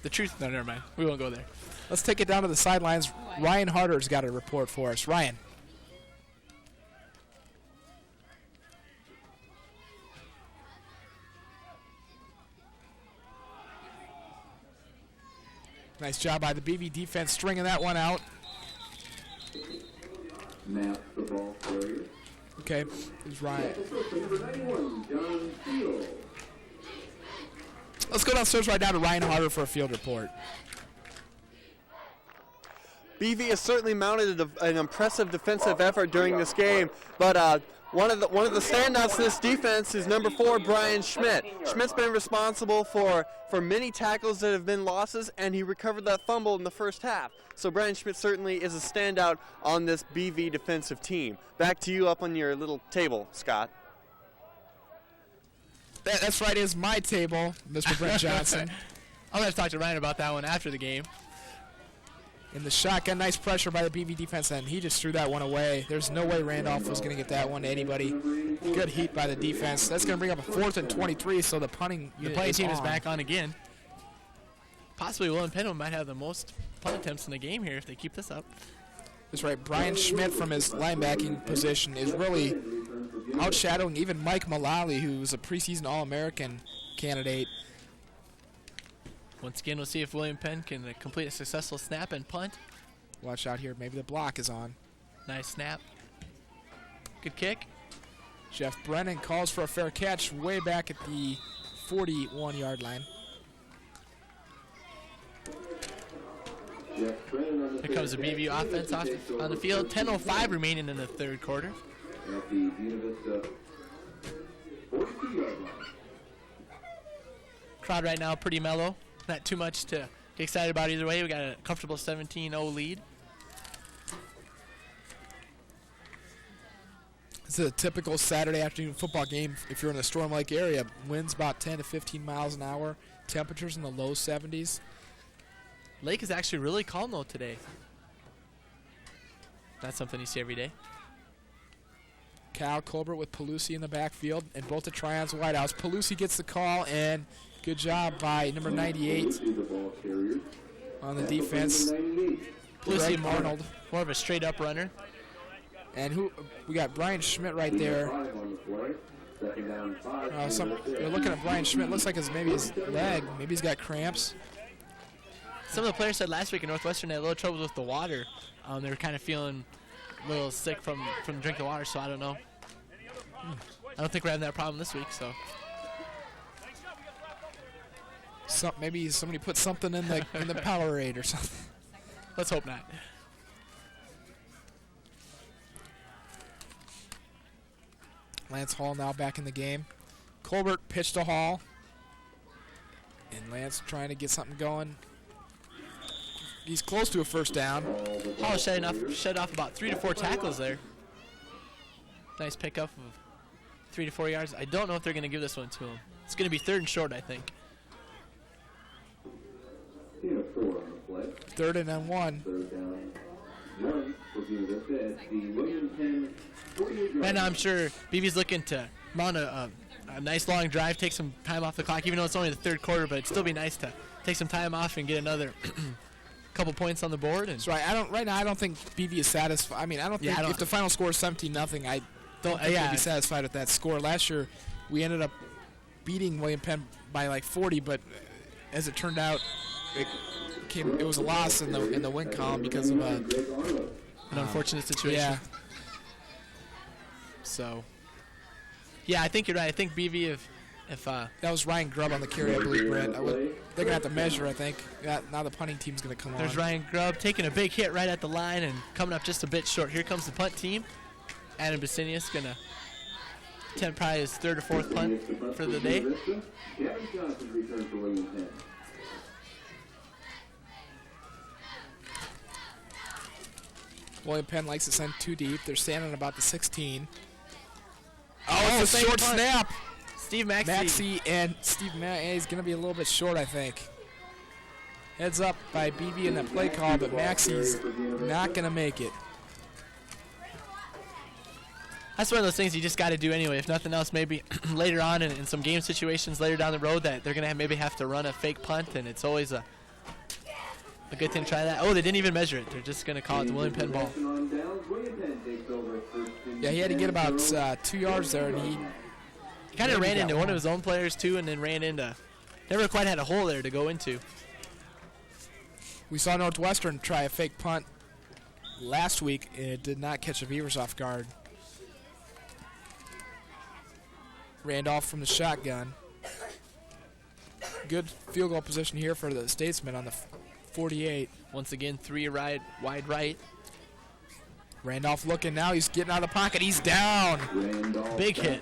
The truth. No, never mind. We won't go there. Let's take it down to the sidelines. Ryan Harder's got a report for us. Ryan. Nice job by the BV defense stringing that one out. Snap the ball carrier. Okay, here's Ryan. Number 91, John Steele. Let's go downstairs right now to Ryan Harder for a field report. BV has certainly mounted an impressive defensive effort during this game, but one of the standouts in this defense is number 4, Brian Schmidt. Schmidt's been responsible for many tackles that have been losses, and he recovered that fumble in the first half. So Brian Schmidt certainly is a standout on this BV defensive team. Back to you up on your little table, Scott. That's right, it's my table, Mr. Brent Johnson. I'll have to talk to Ryan about that one after the game. In the shotgun, nice pressure by the BV defense, and he just threw that one away. There's no way Randolph was going to get that one to anybody. Good heat by the defense. That's going to bring up a 4th and 23, so the punting unit team is back on again. Possibly William Penn might have the most punt attempts in the game here if they keep this up. That's right. Brian Schmidt from his linebacking position is really outshadowing even Mike Mullally, who's a preseason All-American candidate. Once again, we'll see if William Penn can complete a successful snap and punt. Watch out here. Maybe the block is on. Nice snap. Good kick. Jeff Brennan calls for a fair catch way back at the 41-yard line. Here comes the BVU offense off on the field. 10:05 remaining in the third quarter. At the Buena Vista 42-yard line. Crowd right now pretty mellow. Not too much to get excited about either way. We got a comfortable 17-0 lead. This is a typical Saturday afternoon football game if you're in the Storm Lake area. Winds about 10 to 15 miles an hour. Temperatures in the low 70s. Lake is actually really calm though today. That's something you see every day. Kyle Colbert with Pelusi in the backfield, and both the Tryons wideouts. Pelusi gets the call, and good job by number 98 on the defense. Pelusi Arnold, more of a straight-up runner. And we got Brian Schmidt right there. You're looking at Brian Schmidt. Looks like maybe his leg. Maybe he's got cramps. Some of the players said last week in Northwestern they had a little trouble with the water. They were kind of feeling a little sick from drinking water, so I don't know. I don't think we're having that problem this week, so. Maybe somebody put something in the Powerade or something. Let's hope not. Lance Hall now back in the game. Colbert pitched to Hall. And Lance trying to get something going. He's close to a first down. Hall shed off about 3 to 4 tackles there. Nice pickup of 3 to 4 yards. I don't know if they're going to give this one to him. It's going to be 3rd and short, I think. 3rd and then 1. Right now, I'm sure BV's looking to mount a nice long drive, take some time off the clock, even though it's only the 3rd quarter, but it'd still be nice to take some time off and get another couple points on the board. And that's right. Right now, I don't think BV is satisfied. I mean, I don't think if the final score is 17-0, I don't think they'd be satisfied with that score. Last year, we ended up beating William Penn by like 40, but as it turned out, it was a loss in the win column because of an unfortunate situation. Yeah. So, yeah, I think you're right. I think BV, if that was Ryan Grubb on the carry, I believe, Brent. They're going to have to measure, I think. Now the punting team's going to come on. There's Ryan Grubb taking a big hit right at the line and coming up just a bit short. Here comes the punt team. Adam Basinius going to attempt probably his 3rd or 4th punt for the day. William Penn likes to send too deep. They're standing about the 16. Oh, it's a short snap. Steve Maxey and Steve Maxey is going to be a little bit short, I think. Heads up by BV in that play call, but Maxey's not going to make it. That's one of those things you just got to do anyway. If nothing else, maybe later on in some game situations later down the road that they're going to maybe have to run a fake punt, and it's always a good thing to try that. Oh, they didn't even measure it. They're just going to call it the William Penn ball. Yeah, he had to get about 2 yards there, and he kind of ran into one of his own players, too, and then ran into – never quite had a hole there to go into. We saw Northwestern try a fake punt last week, and it did not catch the Beavers off guard. Randolph from the shotgun. Good field goal position here for the Statesmen on the 48. Once again, 3 wide right. Randolph looking now. He's getting out of the pocket. He's down. Big hit.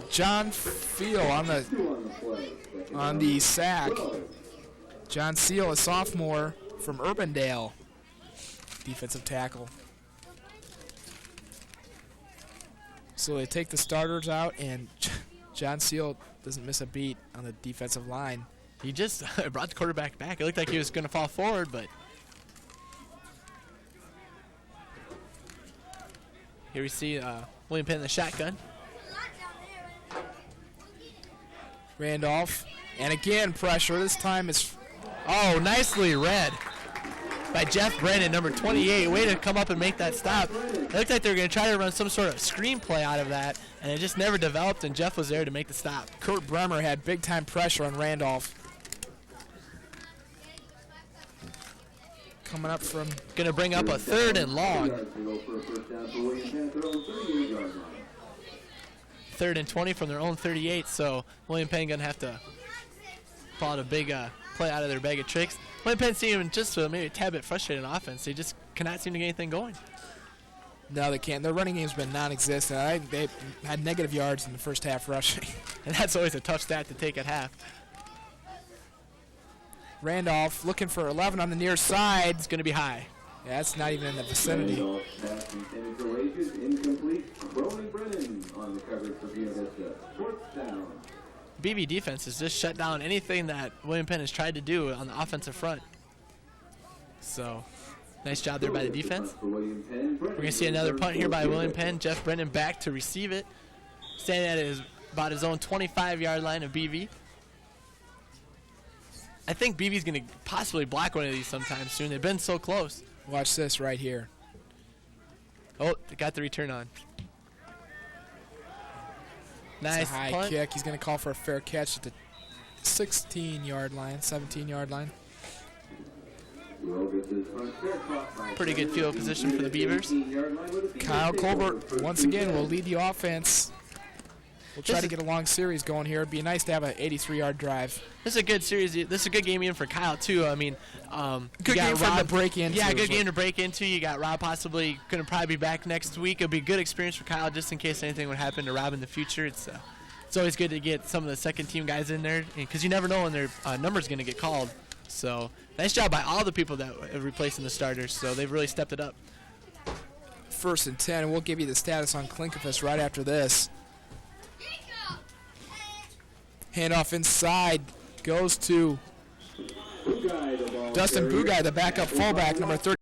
John Field on the sack. John Seal, a sophomore from Urbandale. Defensive tackle. So they take the starters out, and John Seal doesn't miss a beat on the defensive line. He just brought the quarterback back. It looked like he was going to fall forward, but here we see William Penn in the shotgun. Randolph, and again pressure. This time it's nicely read by Jeff Brennan, number 28. Way to come up and make that stop. It looked like they were going to try to run some sort of screenplay out of that, and it just never developed, and Jeff was there to make the stop. Kurt Bremer had big-time pressure on Randolph. coming up from. Going to bring up a 3rd and long. 3rd and 20 from their own 38, so William Penn going to have to pull out a big play out of their bag of tricks. William Penn seeming just maybe a tad bit frustrated on offense. They just cannot seem to get anything going. No, they can't. Their running game's been non-existent. They had negative yards in the first half rushing. And that's always a tough stat to take at half. Randolph looking for 11 on the near side. It's going to be high. Yeah, that's not even in the vicinity. BV defense has just shut down anything that William Penn has tried to do on the offensive front. So, nice job there by the defense. We're going to see another punt here by William Penn. Jeff Brennan back to receive it. Standing at about his own 25-yard line of BV. I think BV's going to possibly block one of these sometime soon. They've been so close. Watch this right here. Oh, they got the return on. Nice high punt. kick. He's going to call for a fair catch at the 16-yard line, 17-yard line. Pretty good field position for the Beavers. Kyle Colbert, once again, will lead the offense. We'll try to get a long series going here. It'd be nice to have an 83-yard drive. This is a good series. This is a good game even for Kyle, too. I mean, good game for him to break into. Yeah, good game to break into. You got Rob possibly going to probably be back next week. It'll be a good experience for Kyle just in case anything would happen to Rob in the future. It's always good to get some of the second-team guys in there because you never know when their number's going to get called. So nice job by all the people that are replacing the starters. So they've really stepped it up. 1st and 10. We'll give you the status on Klinkovis right after this. Handoff inside goes to Dustin Bugaj, the backup fullback, number 30.